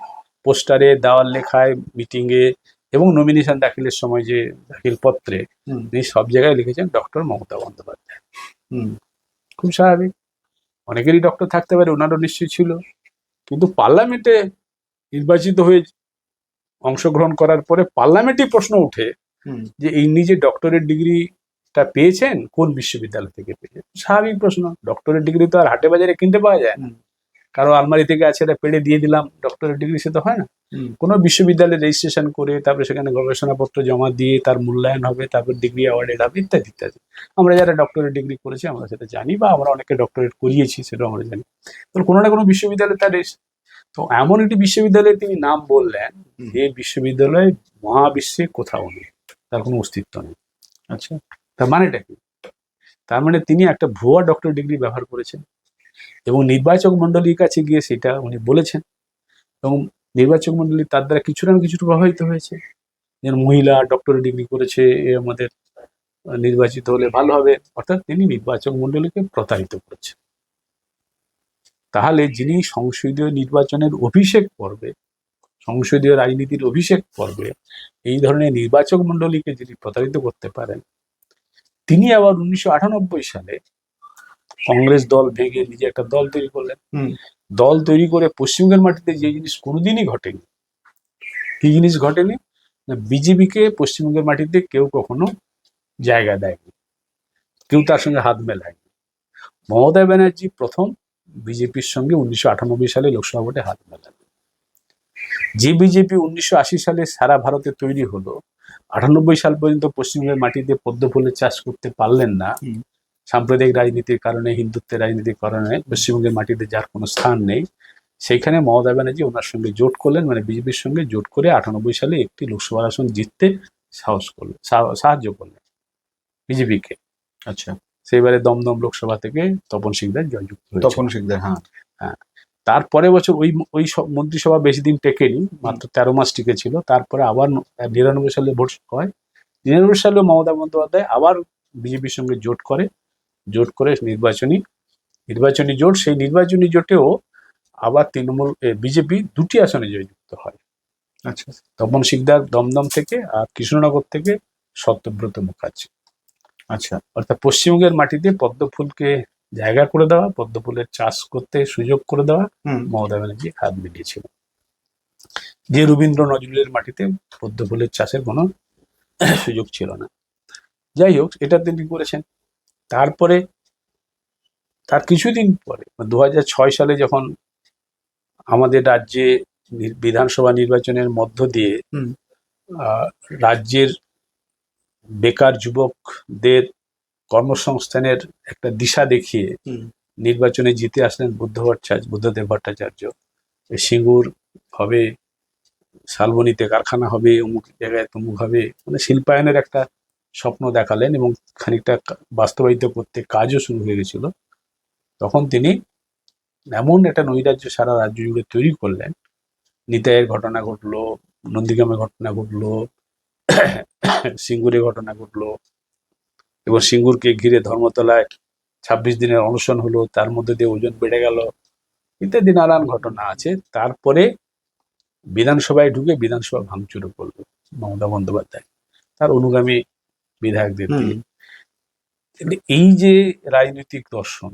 পোস্টারে, দেওয়াল লেখায়, মিটিংয়ে এবং নমিনেশন দাখিলের সময় যে দাখিল পত্রে তিনি সব জায়গায় লিখেছেন ডক্টর মমতা বন্দ্যোপাধ্যায়। খুব স্বাভাবিক, অনেকেরই ডক্টর থাকতে পারে, ওনারও নিশ্চয়ই ছিল, কিন্তু পার্লামেন্টে নির্বাচিত হয়ে অংশগ্রহণ করার পরে পার্লামেন্টে প্রশ্ন উঠে যে ইনি যে ডক্টরেট ডিগ্রিটা পেয়েছেন কোন বিশ্ববিদ্যালয় থেকে পেয়েছেন। স্বাভাবিক প্রশ্ন, ডক্টরেট ডিগ্রি তো আর হাটে বাজারে কিনতে পাওয়া যায় না, কারো আলমারি থেকে আছে এটা পেড়ে দিয়ে দিলাম ডক্টরেট ডিগ্রি, সে তো হয় না। কোনো বিশ্ববিদ্যালয়ে রেজিস্ট্রেশন করে তারপরে সেখানে গবেষণাপত্র জমা দিয়ে তার মূল্যায়ন হবে, তারপর ডিগ্রি অ্যাওয়ার্ডেড হবে, ইত্যাদি ইত্যাদি। আমরা যারা ডক্টরেট ডিগ্রি করেছি আমরা সেটা জানি, বা আমরা অনেকে ডক্টরেট করিয়েছি সেটাও আমরা জানি। তো কোনো না কোনো বিশ্ববিদ্যালয়ে তার তো এমন একটি বিশ্ববিদ্যালয়ে তিনি নাম বললেন যে বিশ্ববিদ্যালয় মহাবিশ্বে কোথাও নেই, তার কোনো অস্তিত্ব নেই। আচ্ছা, তার মানেটা কি? তার মানে তিনি একটা ভুয়া ডক্টর ডিগ্রি ব্যবহার করেছেন এবং নির্বাচক মন্ডলীর কাছে গিয়ে সেটা উনি বলেছেন, এবং নির্বাচক মন্ডলী তার দ্বারা কিছুটা না কিছুটা প্রভাবিত হয়েছে। যেন মহিলা ডক্টর ডিগ্রি করেছে, এ আমাদের নির্বাচিত হলে ভালো হবে, অর্থাৎ তিনি নির্বাচক মন্ডলীকে প্রতারিত করেছেন। তাহলে যিনি সংসদীয় নির্বাচনের অভিষেক পর্বে, সংসদীয় রাজনীতির অভিষেক পর্বে এই ধরনের নির্বাচক মন্ডলীকে যিনি প্রতারিত করতে পারেন, তিনি আবার 1998 সালে কংগ্রেস দল ভেঙে নিজে একটা দল তৈরি করলেন। দল তৈরি করে পশ্চিমবঙ্গের মাটিতে যে জিনিস কোনোদিনই ঘটেনি, কি জিনিস ঘটেনি না, বিজেপিকে পশ্চিমবঙ্গের মাটিতে কেউ কখনো জায়গা দেয়নি, কেউ তার সঙ্গে হাত মেলায়নি। মমতা ব্যানার্জি প্রথম বিজেপির সঙ্গে 1998 সালে লোকসভা ভোটে হাত মেলান। যে বিজেপি 1980 সালে সারা ভারতে তৈরি হলো, 98 সাল পর্যন্ত পশ্চিমবঙ্গের মাটিতে পদ্ম ফুলের চাষ করতে পারলেন না, সাম্প্রদায়িক রাজনীতির কারণে, হিন্দুত্বের রাজনীতির কারণে পশ্চিমবঙ্গের মাটিতে যার কোনো স্থান নেই, সেইখানে মমতা ব্যানার্জি ওনার সঙ্গে জোট করলেন, মানে বিজেপির সঙ্গে জোট করে 98 সালে একটি লোকসভা আসন জিততে সাহায্য করলেন বিজেপিকে। আচ্ছা, সেইবারে দমদম লোকসভা থেকে তপন সিকদার জয়যুক্ত হয়েছে। তপন সিকদার, হ্যাঁ হ্যাঁ। তারপরে বছর ওই মন্ত্রিসভা বেশি দিন টেকেনি, মাত্র 13 মাস টিকেছিল। তারপরে আবার 99 সালে ভোট হয়। 99 সালে মমতা বন্দ্যোপাধ্যায় আবার বিজেপির সঙ্গে জোট করে নির্বাচনী জোট, সেই নির্বাচনী জোটেও আবার তৃণমূল বিজেপি 2টি আসনে জয়যুক্ত হয়। আচ্ছা, তপন সিকদার দমদম থেকে আর কৃষ্ণনগর থেকে সত্যব্রত মুখার্জি। আচ্ছা, অর্থাৎ পশ্চিমবঙ্গের মাটিতে পদ্ম ফুলকে জায়গা করে দেওয়া, পদ্ম ফুলের চাষ করতে সুযোগ করে দেওয়া মমতা ব্যানার্জি হাত মিলিয়েছিল, যে রবীন্দ্র নজরুলের মাটিতে পদ্ম ফুলের চাষের কোনো সুযোগ ছিল না। যাই হোক, এটা তিনি করেছেন। তারপরে তার কিছুদিন পরে 2006 সালে যখন আমাদের রাজ্যে বিধানসভা নির্বাচনের মধ্য দিয়ে রাজ্যের বেকার যুবকদের কর্মসংস্থানের একটা দিশা দেখিয়ে নির্বাচনে জিতে আসলেন বুদ্ধদেব ভট্টাচার্য। সিঙ্গুর হবে, শালবনীতে কারখানা হবে, অমুক জায়গায় তমুক হবে, মানে শিল্পায়নের একটা স্বপ্ন দেখালেন এবং খানিকটা বাস্তবায়িত করতে কাজও শুরু হয়ে গেছিল। তখন তিনি এমন একটা নৈরাজ্য সারা রাজ্য জুড়ে তৈরি করলেন, নিতাইয়ের ঘটনা ঘটলো, নন্দীগ্রামের ঘটনা ঘটলো, সিঙ্গুরে ঘটনা ঘটলো, এবং সিঙ্গুরকে ঘিরে ধর্মতলায় 26 দিনের অনশন হলো, তার মধ্যে দিয়ে ওজন বেড়ে গেল, ইত্যাদি নানান ঘটনা আছে। তারপরে বিধানসভায় ঢুকে বিধানসভা ভাঙচুরও করলো মমতা বন্দ্যোপাধ্যায় তার অনুগামী বিধায়কদের দিয়ে। এই যে রাজনৈতিক দর্শন,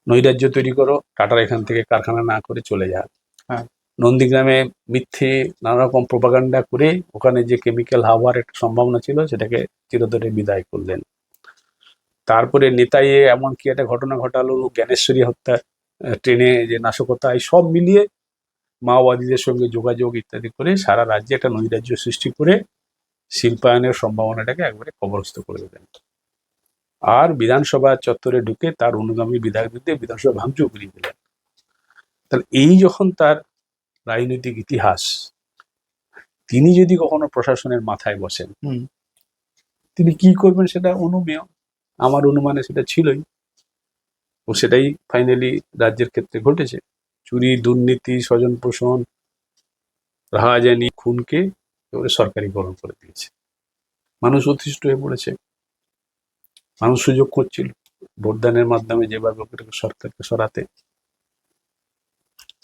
নৈরাজ্য তৈরি করো, টাটার এখান থেকে কারখানা না করে চলে যাক, নন্দীগ্রামে মিথ্যে নানা রকম প্রোপাগান্ডা করে ওখানে যে কেমিক্যাল হাওয়ার একটা সম্ভাবনা ছিল সেটাকে চিরতরে বিদায় করলেন। তারপরে নেতাইয়ে এমন কি একটা ঘটনা ঘটালো, জ্ঞানেশ্বরী হত্যা, ট্রেনে যে নাশকতা, এই সব মিলিয়ে মাওবাদীদের সঙ্গে যোগাযোগ ইত্যাদি করে সারা রাজ্যে একটা নৈরাজ্য সৃষ্টি করে শিল্পায়নের সম্ভাবনাটাকে একবারে কবরস্থ করে দিলেন। আর বিধানসভা চত্বরে ঢুকে তার অনুগামী বিধায়কদের দিয়ে বিধানসভা ভাঙচুর করিয়ে দিলেন। তাহলে এই যখন তার রাজনৈতিক ইতিহাস, তিনি যদি কখনো প্রশাসনের মাথায় বসেন তিনি কি করবেন সেটা অনুমেয়, আমার অনুমানে সেটা ছিলই, ও সেটাই ফাইনালি রাজ্যের ক্ষেত্রে ঘটেছে। চুরি, দুর্নীতি, স্বজন পোষণ, রাহাজানি, খুনকে এবারে সরকারিকরণ করে দিয়েছে। মানুষ অতিষ্ঠ হয়ে পড়েছে, মানুষ সুযোগ করছিল ভোটদানের মাধ্যমে যেভাবে সরকারকে সরাতে।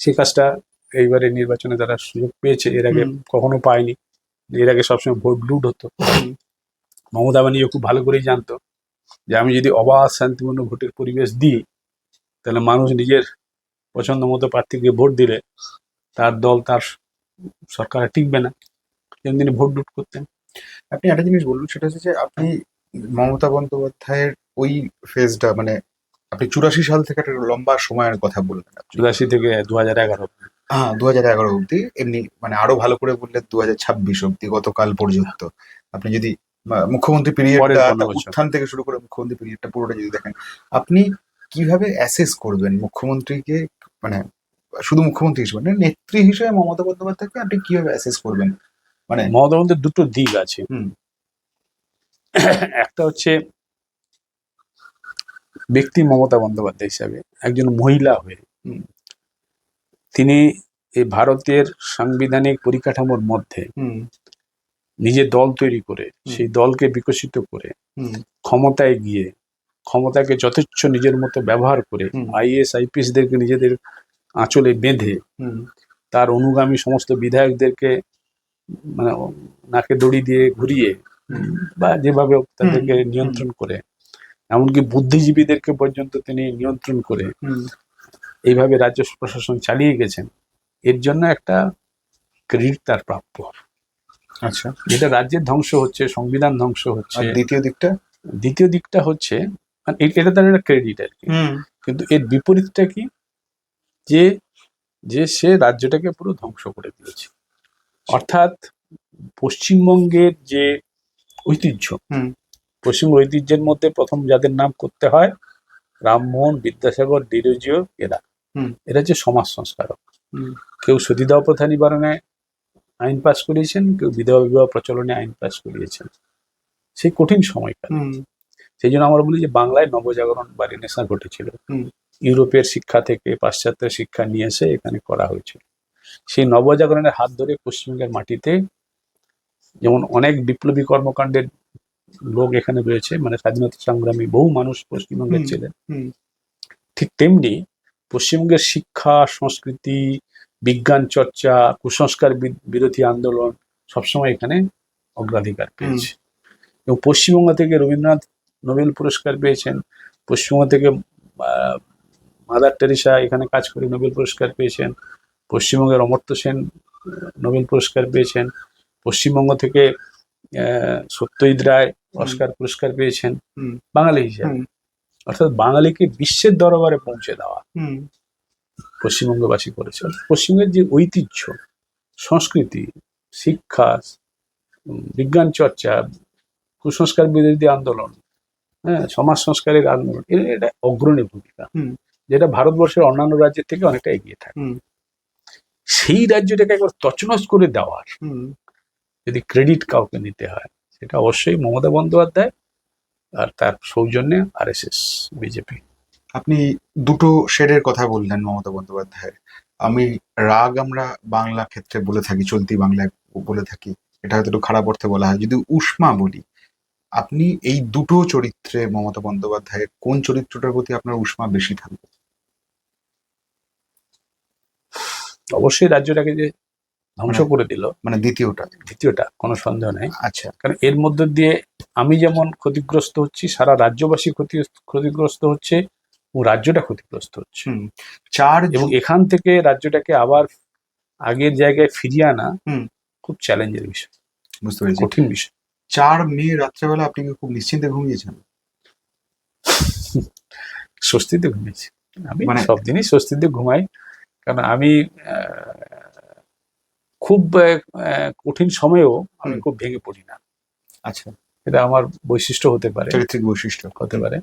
সেই কাজটা এইবারে নির্বাচনে তারা সুযোগ পেয়েছে, এর আগে কখনো পায়নি। এর আগে সবসময় ভোট লুট হতো। মমতা ব্যানার্জি খুব ভালো করেই জানতো যে আমি যদি অবাধ শান্তিপূর্ণ ভোটের পরিবেশ দিই, তাহলে মানুষ নিজের পছন্দ মতো প্রার্থীকে ভোট দিলে তার দল তার সরকার টিকবে না, যেমন তিনি ভোট লুট করতেন। আপনি একটা জিনিস বলুন, সেটা হচ্ছে যে আপনি মমতা বন্দ্যোপাধ্যায়ের ওই ফেজটা, মানে আপনি 84 সাল থেকে একটা লম্বা সময়ের কথা বললেন আপনি। 84 থেকে 2011। হ্যাঁ, 2011 অব্দি, এমনি মানে আরো ভালো করে বললে 2026 অব্দি, গতকাল পর্যন্ত আপনি যদি মুখ্যমন্ত্রী পরের পিরিয়ডটা, 15 বছর। উত্থান থেকে শুরু করে মুখ্যমন্ত্রী পিরিয়ডটা পুরোটা যদি দেখেন, আপনি কিভাবে অ্যাসেস করবেন মুখ্যমন্ত্রীকে, মানে শুধু মুখ্যমন্ত্রী হিসেবে না, নেত্রী হিসেবে মমতা বন্দ্যোপাধ্যায়কে আপনি কিভাবে অ্যাসেস করবেন? মানে মমতা বন্দ্যোপাধ্যায়ের দুটো দিক আছে। হুম একটা হচ্ছে ব্যক্তি মমতা বন্দ্যোপাধ্যায় হিসাবে একজন মহিলা হয়ে হুম তিনি এই ভারতের সাংবিধানিক পরিকাঠামোর মধ্যে হুম নিজের দল তৈরি করে, সেই দলকে বিকশিত করে, হুম ক্ষমতায় গিয়ে ক্ষমতাকে যথেচ্ছ নিজের মতো ব্যবহার করে হুম আইএস আইপিএসদেরকে নিজেদের আঁচলে বেঁধে হুম তার অনুগামী সমস্ত বিধায়কদেরকে মানে নাকে দড়ি দিয়ে ঘুরিয়ে বা যেভাবে হোক তাদেরকে নিয়ন্ত্রণ করে, এমনকি বুদ্ধিজীবীদেরকে পর্যন্ত তিনি নিয়ন্ত্রণ করে হুম এইভাবে রাজ্য প্রশাসন চালিয়ে গেছেন। এর জন্য একটা ক্রেডিট তার প্রাপ্য। আচ্ছা, যেটা রাজ্যের ধ্বংস হচ্ছে, সংবিধান ধ্বংস আর হচ্ছে। দ্বিতীয় দিকটা? দ্বিতীয় দিকটা হচ্ছে মানে এটা তার একটা ক্রেডিট আর কি, কিন্তু এর বিপরীতটা কি, যে যে সে রাজ্যটাকে পুরো ধ্বংস করে দিয়েছে। অর্থাৎ পশ্চিমবঙ্গের যে ঐতিহ্য, পশ্চিমবঙ্গ ঐতিহ্যের মধ্যে প্রথম যাদের নাম করতে হয় রামমোহন, বিদ্যাসাগর, ডিরোজিও, এরা হচ্ছে সমাজ সংস্কারক। কেউ সতীদাহ প্রথা নিবারণে আইন পাশ করিয়েছেন, কেউ বিধবা বিবাহ প্রচলনে আইন পাশ করিয়েছেন সেই কঠিন সময়কালে। সেই জন্য আমরা বলি যে বাংলায় নবজাগরণ বা রেনেসাঁ ঘটেছিল। ইউরোপের শিক্ষা থেকে পাশ্চাত্য শিক্ষা নিয়ে এসে এখানে করা হয়েছিল। সেই নবজাগরণের হাত ধরে পশ্চিমবঙ্গের মাটিতে যেমন অনেক বিপ্লবী কর্মকাণ্ডের লোক এখানে রয়েছে, মানে স্বাধীনতা সংগ্রামী বহু মানুষ পশ্চিমবঙ্গের ছিলেন, ঠিক তেমনি পশ্চিমবঙ্গের শিক্ষা, সংস্কৃতি, বিজ্ঞান চর্চা, কুসংস্কার বিরোধী আন্দোলন সবসময় এখানে অগ্রাধিকার পেয়েছে। এবং পশ্চিমবঙ্গ থেকে রবীন্দ্রনাথ নোবেল পুরস্কার পেয়েছেন, পশ্চিমবঙ্গ থেকে মাদার টেরেসা এখানে কাজ করে নোবেল পুরস্কার পেয়েছেন, পশ্চিমবঙ্গের অমর্ত্য সেন নোবেল পুরস্কার পেয়েছেন, পশ্চিমবঙ্গ থেকে সত্যজিৎ রায় অস্কার পুরস্কার পেয়েছেন বাঙালি হিসেবে। অর্থাৎ বাঙালিকে বিশ্বের দরবারে পৌঁছে দেওয়া পশ্চিমবঙ্গবাসী করেছে। অর্থাৎ পশ্চিমবঙ্গের যে ঐতিহ্য, সংস্কৃতি, শিক্ষা, বিজ্ঞান চর্চা, কুসংস্কার বিরোধী আন্দোলন, সমাজ সংস্কারের আন্দোলন, এটা অগ্রণী ভূমিকা, যেটা ভারতবর্ষের অন্যান্য রাজ্যের থেকে অনেকটা এগিয়ে থাকে। সেই রাজ্যটাকে একবার তছনছ করে দেওয়ার যদি ক্রেডিট কাউকে নিতে হয়, সেটা অবশ্যই মমতা বন্দ্যোপাধ্যায় আর তার সৌজন্যে RSS বিজেপি। আপনি দুটো শেডের কথা বললেন মমতা বন্দ্যোপাধ্যায়ের। আমি রাগ আমরা বাংলা ক্ষেত্রে বলে থাকি, চলতি বাংলায় বলে থাকি, এটা হয়তো একটু খারাপ অর্থে বলা হয়। যদি উষ্মা বলি, আপনি এই দুটো চরিত্রে মমতা বন্দ্যোপাধ্যায়ের কোন চরিত্রটার প্রতি আপনার উষ্মা বেশি থাকবে? অবশ্যই রাজ্যটাকে যে ধ্বংস করে দিল, মানে দ্বিতীয়টা কোনো সন্দেহ নেই। আচ্ছা, কারণ এর মধ্য দিয়ে আমি যেমন ক্ষতিগ্রস্ত হচ্ছি, সারা রাজ্যবাসী ক্ষতিগ্রস্ত হচ্ছে এবং রাজ্যটা ক্ষতিগ্রস্ত হচ্ছে। এবং এখান থেকে রাজ্যটাকে আবার আগের জায়গায় ফিরিয়ে আনা খুব চ্যালেঞ্জের বিষয়, বুঝতে পেরেছি। কঠিন বিষয়। 4 মে রাত্রেবেলা আপনি কি খুব নিশ্চিন্তে ঘুমিয়েছেন? স্বস্তিতে ঘুমিয়েছি। আমি মানে সব দিনই স্বস্তিতে ঘুমাই, কারণ আমি খুব কঠিন সময়েও আমি খুব ভেঙে পড়ি না। আচ্ছা, এটা আমার বৈশিষ্ট্য হতে পারে, চারিত্রিক বৈশিষ্ট্য হতে পারে।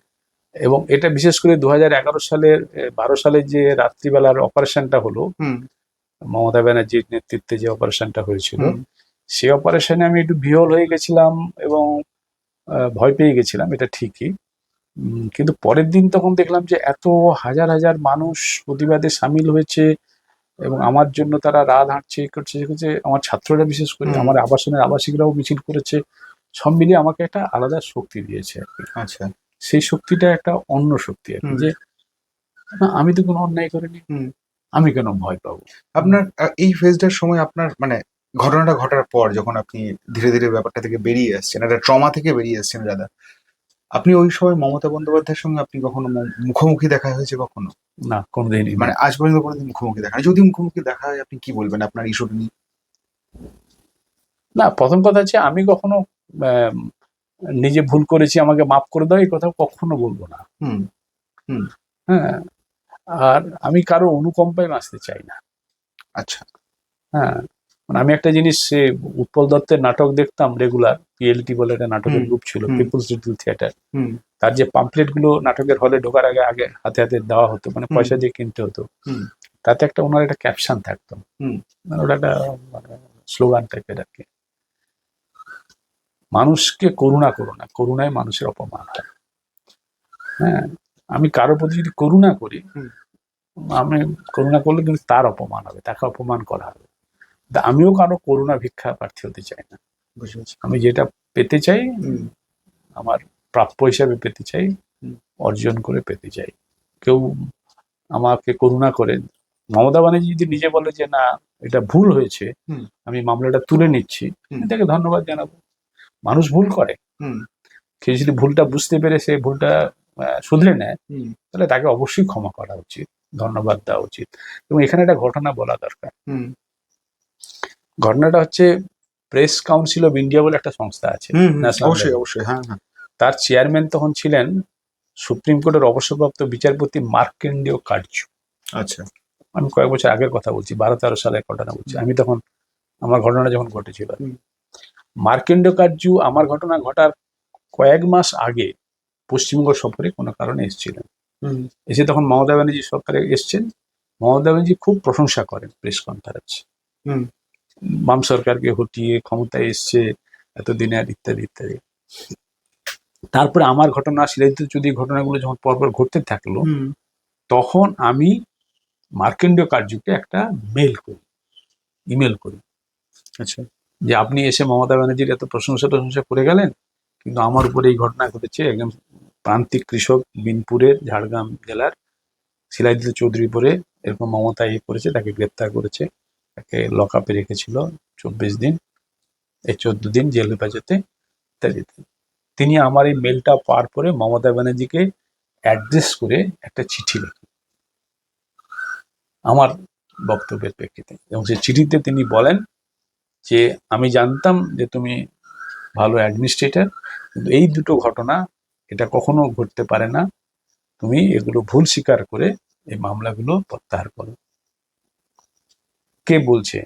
এবং এটা বিশেষ করে 2011 সালের 12 সালে যে রাত্রিবেলার অপারেশনটা হলো, মমতা ব্যানার্জির নেতৃত্বে যে অপারেশনটা হয়েছিল, সেই অপারেশনে আমি একটু বিহ্বল হয়ে গেছিলাম এবং ভয় পেয়ে গেছিলাম, এটা ঠিকই। কিন্তু পরের দিন তখন দেখলাম যে এত হাজার হাজার মানুষ প্রতিবাদে সামিল হয়েছে এবং আমার জন্য তারা রাত হাঁটছে, করছে, আমার ছাত্ররা বিশেষ করে, আমার আবাসনের আবাসিকরাও মিছিল করেছে, সব মিলিয়ে আমাকে একটা আলাদা শক্তি দিয়েছে আর কি। আচ্ছা, সেই শক্তিটা একটা অন্য শক্তি আর কি, যে না, আমি তো কোনো অন্যায় করিনি, আমি কেন ভয় পাবো? আপনার এই ফেজটার সময় আপনার মানে ঘটনাটা ঘটার পর যখন আপনি ধীরে ধীরে ব্যাপারটা থেকে বেরিয়ে আসছেন, একটা ট্রমা থেকে বেরিয়ে আসছেন দাদা, আপনি ওই সময় মমতা বন্দ্যোপাধ্যায়ের সঙ্গে আপনি কখনো মুখোমুখি দেখা হয়েছে কখনো? না, কোনোদিনই না। মানে আজ পর্যন্ত কোনোদিন মুখোমুখি দেখা নেই। যদি মুখোমুখি দেখা হয় আপনি কি বলবেন আপনার ইস্যুটা নিয়ে? না, প্রথম কথা হচ্ছে আমি কখনো আহ, নিজে ভুল করেছি আমাকে মাফ করে দাও এই কথা কখনো বলবো না। হুম হুম। হ্যাঁ, আর আমি কারো অনুকম্পায় বাঁচতে চাই না। আচ্ছা। হ্যাঁ, মানে আমি একটা জিনিস, সে উৎপল দত্তের নাটক দেখতাম রেগুলার, পিএলটি বলে একটা নাটকের হুম গ্রুপ ছিল, হুম পিপুলস লিটল থিয়েটার। হুম তার যে পাম্পলেট গুলো নাটকের হলে ঢোকার আগে আগে হাতে হাতে দেওয়া হতো, মানে হুম পয়সা দিয়ে কিনতে হতো, হুম তাতে একটা ওনার একটা ক্যাপশন থাকতো, হুম মানে ওটা একটা মানে স্লোগান টাইপের আর কি, মানুষকে করুণা করো না, করুণায় মানুষের অপমান হয়। হ্যাঁ, আমি কারোর প্রতি যদি করুণা করি, হুম। আমি করুণা করলে কিন্তু তার অপমান হবে, তাকে অপমান করা হবে। তা আমিও কারো করুণা ভিক্ষা প্রার্থী হতে চাই না। বুঝতে পারছি। আমি যেটা পেতে চাই, হুম আমার প্রাপ্য হিসাবে পেতে চাই, হুম অর্জন করে পেতে চাই। কেউ আমাকে করুণা করে, মমতা ব্যানার্জি যদি নিজে বলে যে না এটা ভুল হয়েছে, হুম আমি মামলাটা তুলে নিচ্ছি, হুম আমি তাকে ধন্যবাদ জানাবো। মানুষ ভুল করে, হুম কেউ যদি ভুলটা বুঝতে পেরে সে ভুলটা শুধরে নেয়, হুম তাহলে তাকে অবশ্যই ক্ষমা করা উচিত, ধন্যবাদ দেওয়া উচিত। এবং এখানে একটা ঘটনা বলা দরকার। হুম ঘটনাটা হচ্ছে, প্রেস কাউন্সিল অফ ইন্ডিয়া বলে একটা সংস্থা আছে হুম হুম, ন্যাশনাল অবশ্যই লেভেল, অবশ্যই, হ্যাঁ হ্যাঁ। তার চেয়ারম্যান তখন ছিলেন সুপ্রিম কোর্টের অবসরপ্রাপ্ত বিচারপতি মার্কেন্ডেয় কাটজু। আচ্ছা। আমি কয়েক বছর আগের কথা বলছি, 12-13 সালের ঘটনা বলছি, আমি তখন আমার ঘটনা যখন ঘটেছিল। হুম মার্কেন্ডেয় কাটজু আমার ঘটনা ঘটার কয়েক মাস আগে পশ্চিমবঙ্গ সফরে কোনো কারণে এসেছিলেন। হুম এসে তখন মমতা ব্যানার্জি সরকারে এসছেন, মমতা ব্যানার্জি খুব প্রশংসা করেন প্রেস কনফারেন্স, হুম বাম সরকারকে হটিয়ে ক্ষমতায় এসছে এতদিনে আর ইত্যাদি ইত্যাদি। তারপরে আমার ঘটনা, শিলাজিৎ চৌধুরী ঘটনাগুলো যখন পরপর ঘটতে থাকলো, হুম তখন আমি মার্কেন্ডীয় কার্যকে একটা মেল করি, ইমেল করি, আচ্ছা। যে আপনি এসে মমতা ব্যানার্জির এত প্রশংসা করে গেলেন, কিন্তু আমার উপরে এই ঘটনা ঘটেছে। একজন প্রান্তিক কৃষক বিনপুরের ঝাড়গ্রাম জেলার শিলাজিৎ চৌধুরী পরে এরকম মমতা করেছে, তাকে গ্রেপ্তার করেছে, তাকে লক আপে রেখেছিল 24 দিন, এই 14 দিন জেল হেফাজতে ইত্যাদি। তিনি আমার এই মেলটা পাওয়ার পরে মমতা ব্যানার্জিকে অ্যাড্রেস করে একটা চিঠি লেখেন আমার বক্তব্যের প্রেক্ষিতে, এবং সেই চিঠিতে তিনি বলেন যে আমি জানতাম যে তুমি ভালো অ্যাডমিনিস্ট্রেটর, কিন্তু এই দুটো ঘটনা এটা কখনো ঘটতে পারে না, তুমি এগুলো ভুল স্বীকার করে এই মামলাগুলো প্রত্যাহার করো। কে বলছে?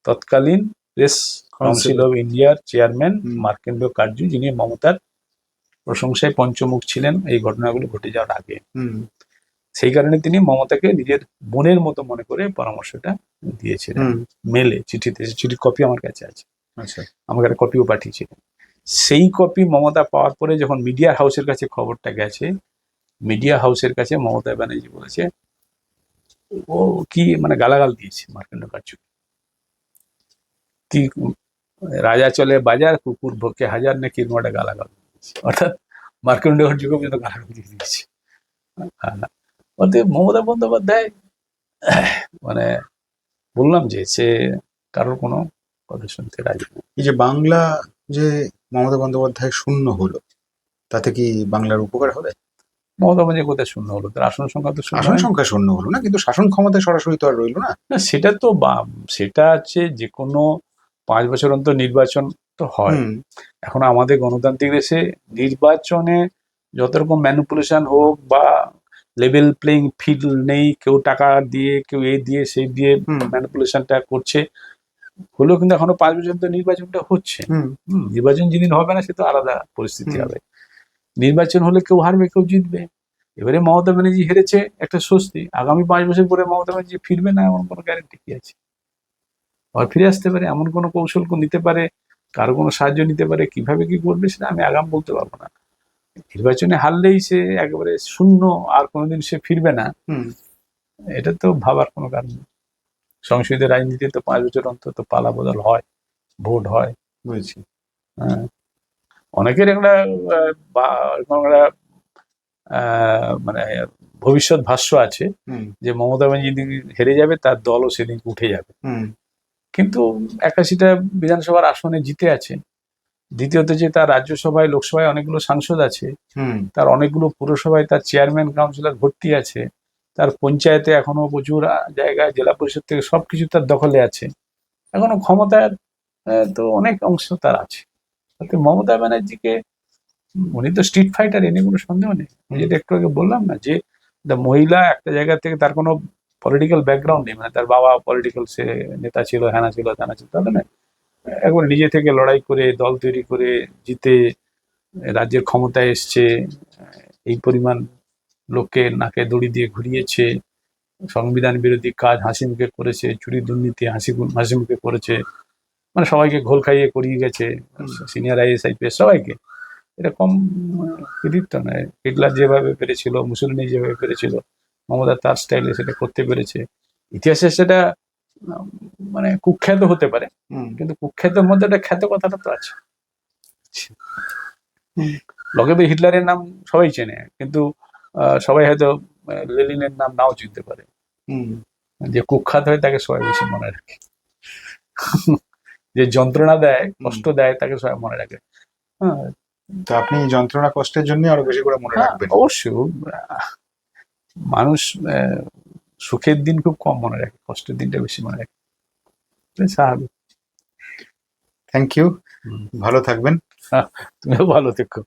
তৎকালীন প্রেস কাউন্সিল অফ ইন্ডিয়ার চেয়ারম্যান হুম মার্কেন্ডেয় কাটজু, যিনি মমতার প্রশংসায় পঞ্চমুখ ছিলেন এই ঘটনাগুলো ঘটে যাওয়ার আগে। হুম সেই কারণে তিনি মমতাকে নিজের বোনের মতো মনে করে পরামর্শটা দিয়েছিলেন হুম। মেলে, চিঠিতে। চিঠির কপি আমার কাছে আছে, আচ্ছা। আমাকে একটা কপিও পাঠিয়েছিলেন। সেই কপি মমতা পাওয়ার পরে যখন মিডিয়া হাউসের কাছে খবরটা গেছে, মিডিয়া হাউসের কাছে মমতা ব্যানার্জি বলেছে, ও কি মানে গালাগাল দিয়েছে মার্কেন্ড কাটজু, কি রাজা চলে বাজার কুকুর ভোকে হাজার, নাকি এরকম একটা গালাগাল দিয়েছে। অর্থাৎ মার্কেন্ড কাটজুকে পর্যন্ত গালাগাল দিয়ে দিয়েছে। অতএব মমতা বন্দ্যোপাধ্যায়, মানে বললাম যে সে কারোর কোনো কথা শুনতে রাজি না। এই যে বাংলা যে মমতা বন্দ্যোপাধ্যায় শূন্য হলো, তাতে কি বাংলার উপকার হবে? মমতা বন্দ্যোপাধ্যায় কোথায় শূন্য হলো? তার আসন সংখ্যা তো শূন্য আসন হয় না। সংখ্যা শূন্য হলো না, কিন্তু শাসন ক্ষমতায় সরাসরি তো আর রইলো না। না, সেটা তো সেটা হচ্ছে যে কোনো 5 বছর অন্তর নির্বাচন তো হয়। হুম এখন আমাদের গণতান্ত্রিক দেশে নির্বাচনে যত রকম ম্যানিপুলেশন হোক বা লেভেল প্লেইং ফিল্ড নেই, কেউ টাকা দিয়ে কেউ এই দিয়ে সেই দিয়ে হুম ম্যানিপুলেশনটা করছে, হলেও কিন্তু এখনো 5 বছর তো নির্বাচনটা হচ্ছে। হুম নির্বাচন যেদিন হবে না সে তো আলাদা পরিস্থিতি হুম হবে। নির্বাচন হলে কেউ হারবে কেউ জিতবে। এবারে মমতা ব্যানার্জি হেরেছে, একটা স্বস্তি, আগামী 5 বছর পরে মমতা ব্যানার্জি ফিরবে না এমন কোনো গ্যারেন্টি কি আছে? আবার ফিরে আসতে পারে, এমন কোনো কৌশল নিতে পারে, কারো কোনো সাহায্য নিতে পারে, কিভাবে কি করবে সেটা আমি আগাম বলতে পারবো না। নির্বাচনে হারলেই সে একেবারে শূন্য, আর কোনোদিন সে ফিরবে না, হুম। এটা তো ভাবার কোনো কারণ নেই। সংসদীয় রাজনীতিতে তো 5 বছর অন্তর তো পালা বদল হয়, ভোট হয়। বুঝেছি। হ্যাঁ, অনেকের একটা এরকম একটা মানে ভবিষ্যৎ ভাষ্য আছে হুম যে মমতা ব্যানার্জি যেদিন হেরে যাবে তার দলও সেদিন উঠে যাবে। হুম কিন্তু 81টা বিধানসভার আসনে জিতে আছে। দ্বিতীয়ত যে তার রাজ্যসভায় লোকসভায় অনেকগুলো সাংসদ আছে, হুম তার অনেকগুলো পুরসভায় তার চেয়ারম্যান কাউন্সিলর ভর্তি আছে, তার পঞ্চায়েতে এখনো প্রচুর জায়গায় জেলা পরিষদ থেকে সবকিছু তার দখলে আছে, এখনো ক্ষমতার তো অনেক অংশ তার আছে। তাতে মমতা ব্যানার্জিকে, উনি তো স্ট্রিট ফাইটার, এ নিয়ে কোনো সন্দেহ নেই। আমি যেটা একটু আগে বললাম না যে মহিলা একটা জায়গা থেকে, তার কোনো পলিটিক্যাল ব্যাকগ্রাউন্ড নেই, মানে তার বাবা পলিটিক্যাল সে নেতা ছিল, হ্যানা ছিল, ত্যানা ছিল, তাহলে না, একবার নিজে থেকে লড়াই করে দল তৈরি করে জিতে রাজ্যের ক্ষমতায় এসছে, এই পরিমাণ লোককে নাকে দড়ি দিয়ে ঘুরিয়েছে, সংবিধান বিরোধী কাজ হাসি মুখে করেছে, চুরি দুর্নীতি হাসি মুখে করেছে, মানে সবাইকে ঘোল খাইয়ে করিয়ে গেছে, সিনিয়র আইএস আইপিএস সবাইকে। এটা কম কৃতিত্ব নয়। হিটলার যেভাবে পেরেছিল, মুসলিনি যেভাবে পেরেছিল, মমতা তার স্টাইলে সেটা করতে পেরেছে। ইতিহাসে সেটা মানে কুখ্যাত হতে পারে, হুম কিন্তু কুখ্যাতের মধ্যে একটা খ্যাত কথাটা তো আছে। লোকে তো হিটলারের নাম সবাই চেনে, কিন্তু সবাই হয়তো লেনিনের নাম নাও চিনতে পারে। হুম যে কুখ্যাত হয় তাকে সবাই বেশি মনে রাখে, যে যন্ত্রণা দেয়, কষ্ট দেয়, তাকে সবাই মনে রাখে। হ্যাঁ, তো আপনি এই যন্ত্রণা কষ্টের জন্য আরো বেশি করে মনে হ্যাঁ, রাখবেন। অবশ্যই। মানুষ সুখের দিন খুব কম মনে রাখে, কষ্টের দিনটা বেশি মনে রাখে, এটাই স্বাভাবিক। থ্যাংক ইউ, ভালো থাকবেন। তুমিও ভালো থেকো।